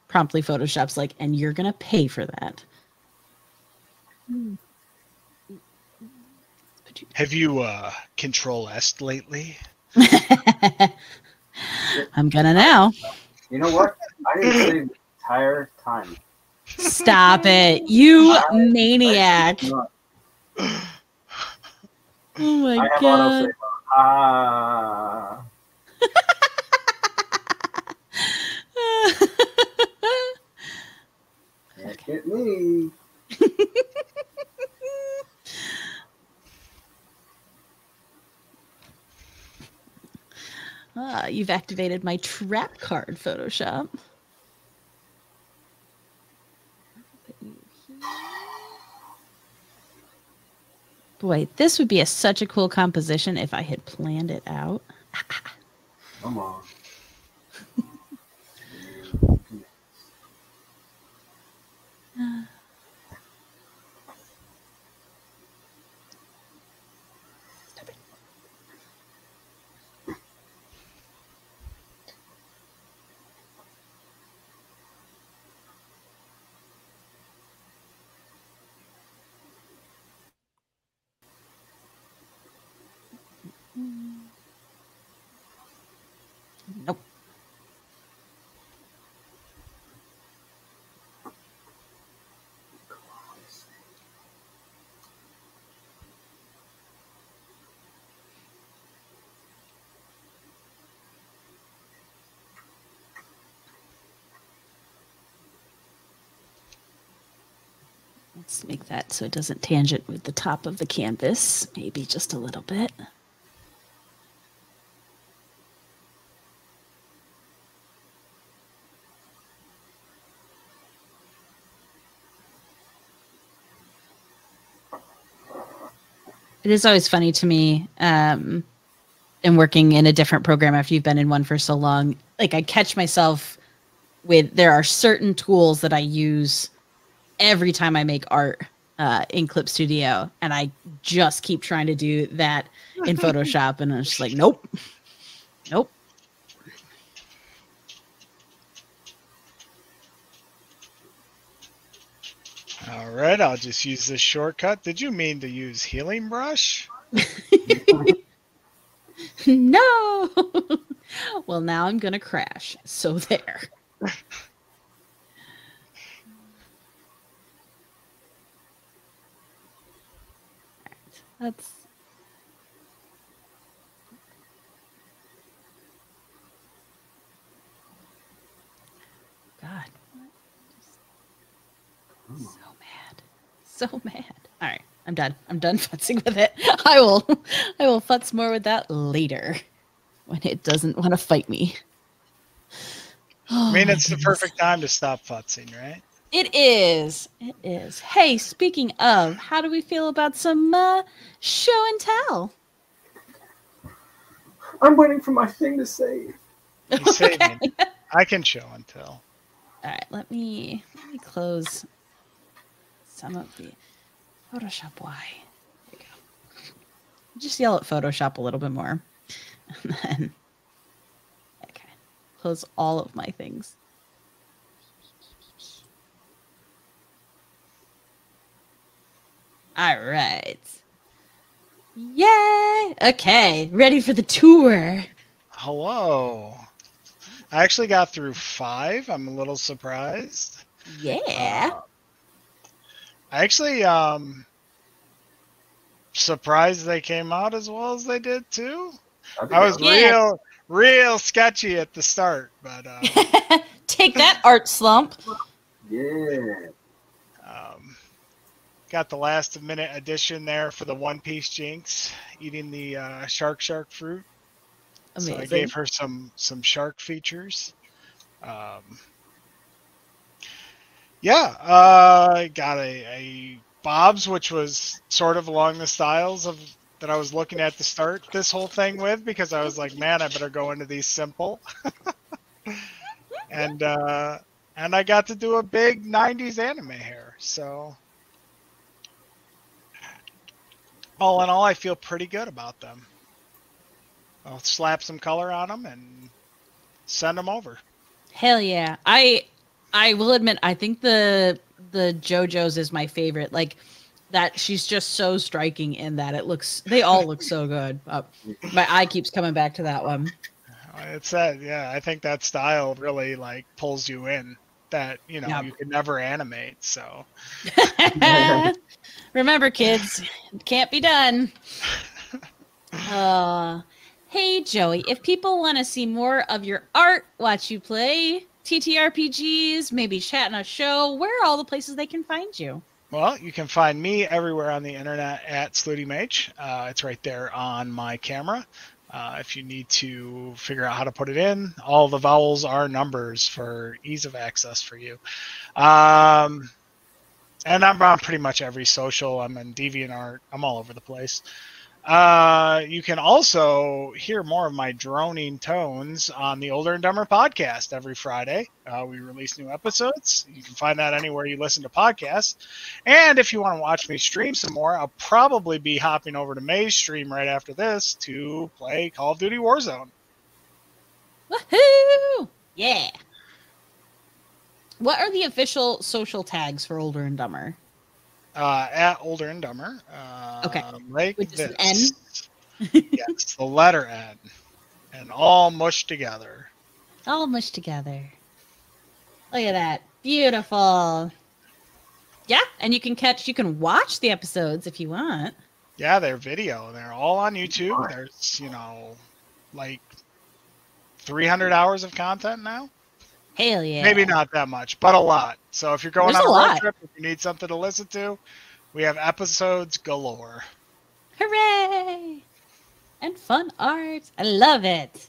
Promptly Photoshop's like, and you're gonna pay for that. Have you Control S lately? I'm gonna now. You know what? I didn't save the entire time. Stop it, you maniac! Oh my I have god! autosave. Ah. Can't get me. You've activated my trap card, Photoshop. Boy, this would be such a cool composition if I had planned it out. Come on. Nope. Let's make that so it doesn't tangent with the top of the canvas, maybe just a little bit. It is always funny to me, in working in a different program after you've been in one for so long. Like I catch myself there are certain tools that I use every time I make art in Clip Studio, and I just keep trying to do that in Photoshop, and it's just like, nope. All right, I'll just use this shortcut. Did you mean to use healing brush? No. Well, now I'm gonna crash. So there. That's God. So mad. All right, I'm done. I'm done futzing with it. I will futz more with that later when it doesn't want to fight me. I mean, it's the perfect time to stop futzing, right? It is. It is. Hey, speaking of, how do we feel about some show and tell? I'm waiting for my thing to save. You saved me. I can show and tell. All right, let me close some of the Photoshop. Why? There you go. Just yell at Photoshop a little bit more, and then okay, close all of my things. All right. Yay! Okay, ready for the tour. Hello. I actually got through 5. I'm a little surprised. Yeah. I actually surprised they came out as well as they did too. I was real sketchy at the start, but take that, art slump. Yeah. Got the last minute addition there for the One Piece Jinx eating the shark fruit. Amazing. So I gave her some shark features. I got a Bob's, which was sort of along the styles of that I was looking at to start this whole thing with, because I was like, man, I better go into these simple. and I got to do a big 90s anime hair. So all in all, I feel pretty good about them. I'll slap some color on them and send them over. Hell yeah. I will admit, I think the JoJo's is my favorite. Like that, she's just so striking in that they all look so good. My eye keeps coming back to that one. It's that, yeah, I think that style really like pulls you in that, you could never animate. So remember, kids, it can't be done. Hey, Joey, if people want to see more of your art, watch you play TTRPGs, maybe chat on a show, where are all the places they can find you? Well, you can find me everywhere on the internet at SlootyMage. It's right there on my camera. If you need to figure out how to put it in, all the vowels are numbers for ease of access for you. And I'm on pretty much every social. I'm in DeviantArt. I'm all over the place. You can also hear more of my droning tones on the Older and Dumber podcast every Friday. We release new episodes. You can find that anywhere you listen to podcasts. And if you want to watch me stream some more, I'll probably be hopping over to May's stream right after this to play Call of Duty Warzone. Woohoo! Yeah. What are the official social tags for Older and Dumber? At Older and Dumber. Okay. Like with this. An N? Yes, the letter N. And all mushed together. All mushed together. Look at that. Beautiful. Yeah, and you can watch the episodes if you want. Yeah, they're video. They're all on YouTube. There's, like 300 hours of content now. Hell yeah. Maybe not that much, but a lot. So if you're going on a road trip, if you need something to listen to, we have episodes galore. Hooray! And fun art. I love it.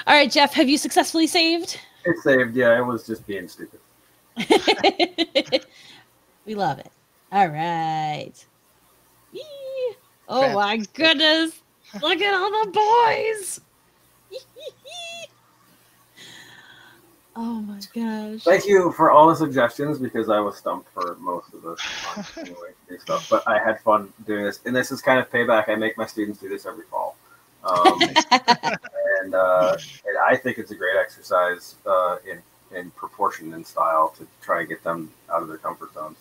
All right, Geoff, have you successfully saved? It's saved, yeah. It was just being stupid. We love it. All right. Yee. Oh my goodness. Look at all the boys. Oh my gosh. Thank you for all the suggestions because I was stumped for most of the anyway, stuff. But I had fun doing this, and this is kind of payback. I make my students do this every fall, and I think it's a great exercise in proportion and style to try and get them out of their comfort zones.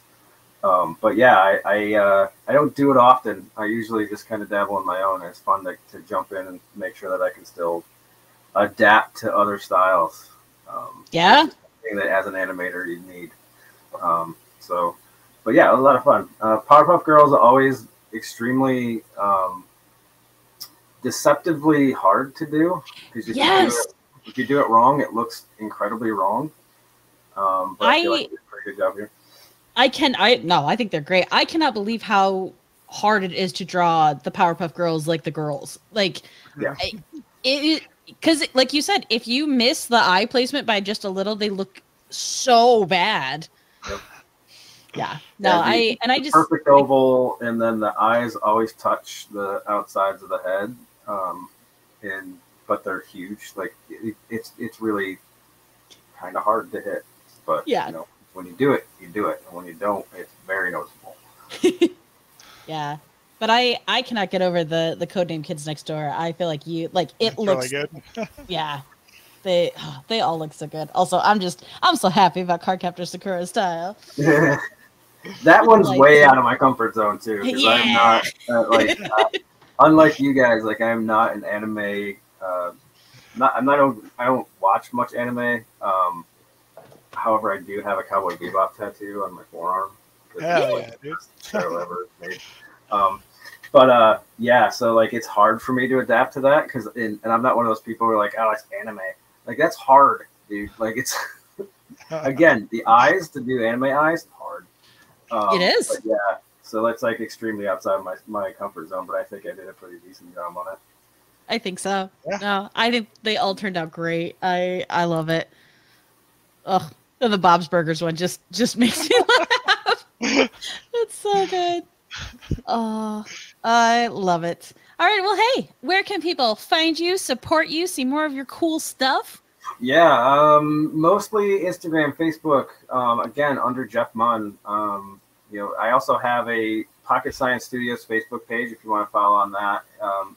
But yeah, I don't do it often. I usually just kind of dabble in my own. It's fun to jump in and make sure that I can still adapt to other styles. Yeah. Something that as an animator you need. But yeah, it was a lot of fun. Powerpuff Girls are always extremely deceptively hard to do because if you do it wrong, it looks incredibly wrong. But I feel like you did a pretty good job here. I think they're great. I cannot believe how hard it is to draw the Powerpuff Girls like the girls. Like, yeah. Because, like you said, if you miss the eye placement by just a little, they look so bad. Yep. Yeah. No, I just perfect oval, and then the eyes always touch the outsides of the head, but they're huge. Like it's really kind of hard to hit. But yeah, when you do it, you do it, and when you don't, it's very noticeable. Yeah. But I cannot get over the Codename Kids Next Door. I feel like it looks really good. Yeah. They all look so good. Also, I'm so happy about Cardcaptor Sakura style. That one's way out of my comfort zone too, because I'm not unlike you guys. Like I'm not an anime. I don't watch much anime. However, I do have a Cowboy Bebop tattoo on my forearm. Yeah, dude. Ever made. Yeah, so like it's hard for me to adapt to that and I'm not one of those people who are like, oh, it's anime. Like that's hard, dude. Like it's again, the eyes to do anime eyes hard. It is. But yeah, so that's like extremely outside my comfort zone, but I think I did a pretty decent job on it. I think so. Yeah. No, I think they all turned out great. I love it. Ugh, the Bob's Burgers one just makes me laugh. It's so good. Oh, I love it. All right. Well, hey, where can people find you, support you, see more of your cool stuff? Yeah, mostly Instagram, Facebook. Again, under Geoff Munn. I also have a Pocket Science Studios Facebook page if you want to follow on that.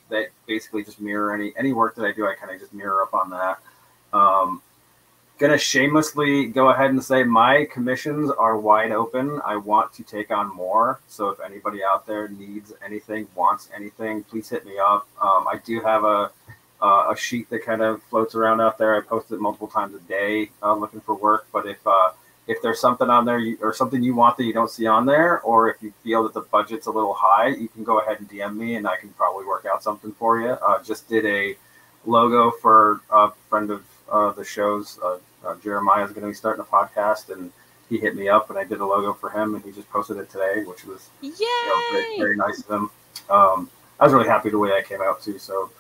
That basically just mirror any work that I do. I kind of just mirror up on that. Gonna shamelessly go ahead and say my commissions are wide open. I want to take on more. So if anybody out there needs anything, wants anything, please hit me up. I do have a sheet that kind of floats around out there. I post it multiple times a day looking for work. But if there's something on there or something you want that you don't see on there, or if you feel that the budget's a little high, you can go ahead and DM me and I can probably work out something for you. Just did a logo for a friend of the show's. Jeremiah is going to be starting a podcast, and he hit me up, and I did a logo for him, and he just posted it today, which was very, very nice of him. I was really happy the way that came out too. So,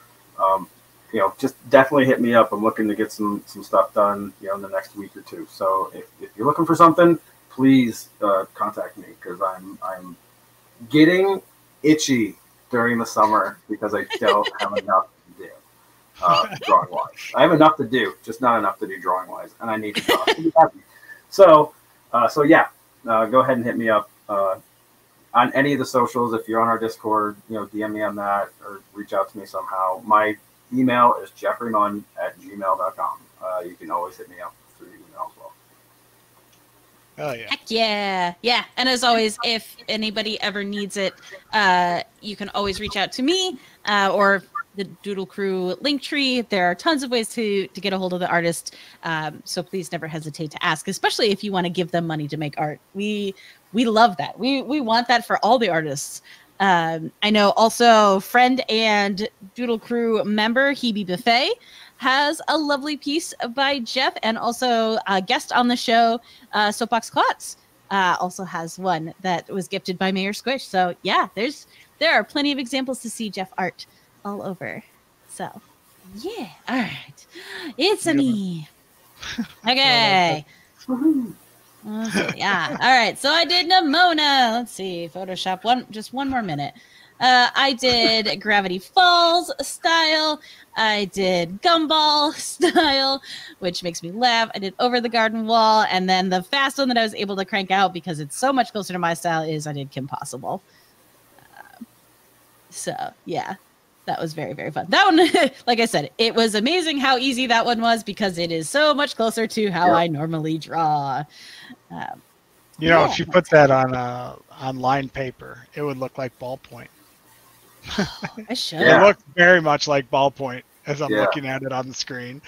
just definitely hit me up. I'm looking to get some stuff done, in the next week or two. So if you're looking for something, please contact me because I'm getting itchy during the summer because I don't have enough to do. Drawing wise, I have enough to do, just not enough to do drawing wise, and I need to draw to be happy. So yeah, go ahead and hit me up on any of the socials. If you're on our Discord, DM me on that or reach out to me somehow. My email is jeffreymunn@gmail.com. You can always hit me up through email as well. Oh yeah. Heck yeah. Yeah. And as always, if anybody ever needs it, you can always reach out to me or the Doodle Crew Linktree. There are tons of ways to get a hold of the artist. So please never hesitate to ask, especially if you want to give them money to make art. We love that. We want that for all the artists. I know also friend and Doodle Crew member Hebe Buffet has a lovely piece by Geoff, and also a guest on the show, Soapbox Klotz, also has one that was gifted by Mayor Squish. So yeah, there are plenty of examples to see Geoff art all over. So yeah, all right, it's a me. Okay. Yeah. All right. So I did Nimona. Let's see. Photoshop. Just one more minute. I did Gravity Falls style. I did Gumball style, which makes me laugh. I did Over the Garden Wall. And then the fast one that I was able to crank out because it's so much closer to my style is I did Kim Possible. So, yeah, that was very, very fun. That one, like I said, it was amazing how easy that one was because it is so much closer to how I normally draw. If you put that on lined paper, it would look like ballpoint. I should. It looks very much like ballpoint as I'm looking at it on the screen.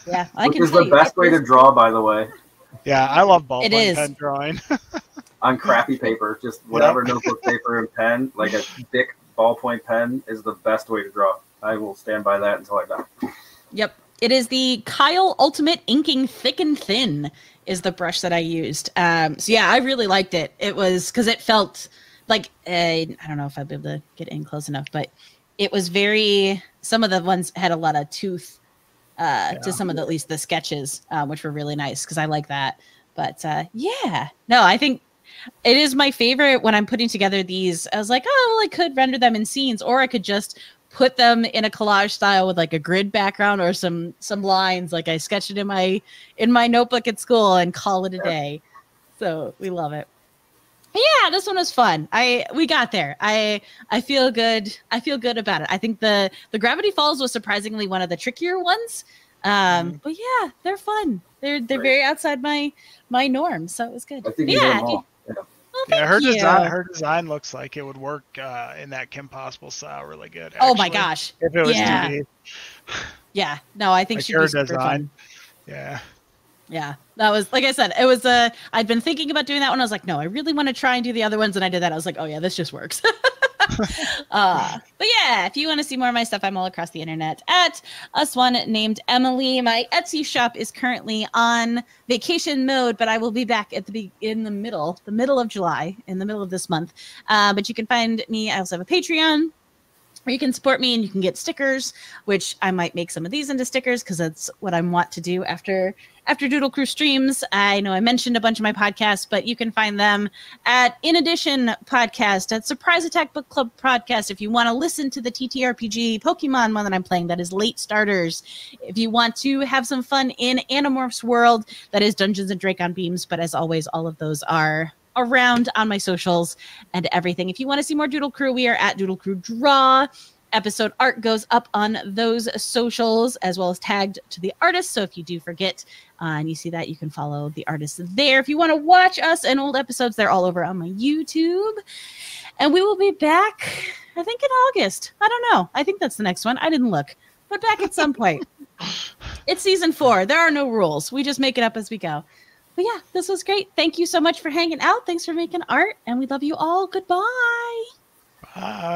Yeah, I Which can is tell the best way to draw, by the way. Yeah, I love ballpoint pen drawing. On crappy paper, just whatever notebook paper and pen, like a thick ballpoint pen is the best way to draw. I will stand by that until I die. Yep. It is the Kyle Ultimate Inking Thick and Thin is the brush that I used. So yeah, I really liked it. It was because it felt like, I don't know if I'd be able to get in close enough, but it was some of the ones had a lot of tooth to some of at least the sketches, which were really nice because I like that. But yeah, no, I think it is my favorite when I'm putting together these. I was like, oh, well, I could render them in scenes, or I could just put them in a collage style with like a grid background or some lines, like I sketched it in my notebook at school and call it a day. So we love it. Yeah, this one was fun. We got there. I feel good. I feel good about it. I think the Gravity Falls was surprisingly one of the trickier ones. But yeah, they're fun. They're very outside my norm, so it was good. I think you did them all. Well, her design looks like it would work in that Kim Possible style really good. Actually, oh my gosh! If it was 2D. Yeah, no, I think she'd be super fun. Yeah, that was, like I said, it was I'd been thinking about doing that one. I was like, no, I really want to try and do the other ones, and I did that. I was like, oh yeah, this just works. But yeah, if you want to see more of my stuff, I'm all across the internet at a Swan named Emily. My Etsy shop is currently on vacation mode, but I will be back in the middle of July, in the middle of this month. But you can find me. I also have a Patreon where you can support me and you can get stickers, which I might make some of these into stickers because that's what I want to do after Doodle Crew streams. I know I mentioned a bunch of my podcasts, but you can find them at In Addition Podcast, at Surprise Attack Book Club Podcast. If you want to listen to the TTRPG Pokemon one that I'm playing, that is Late Starters. If you want to have some fun in Animorphs World, that is Dungeons and Drake on Beams. But as always, all of those are around on my socials and everything. If you want to see more Doodle Crew, we are at Doodle Crew Draw. Episode art goes up on those socials as well as tagged to the artist. So if you do forget and you see that, you can follow the artist there. If you want to watch us and old episodes, they're all over on my YouTube. And we will be back, I think in August. I don't know. I think that's the next one. I didn't look, but back at some point. It's season 4. There are no rules. We just make it up as we go. But yeah, this was great. Thank you so much for hanging out. Thanks for making art. And we love you all. Goodbye. Bye.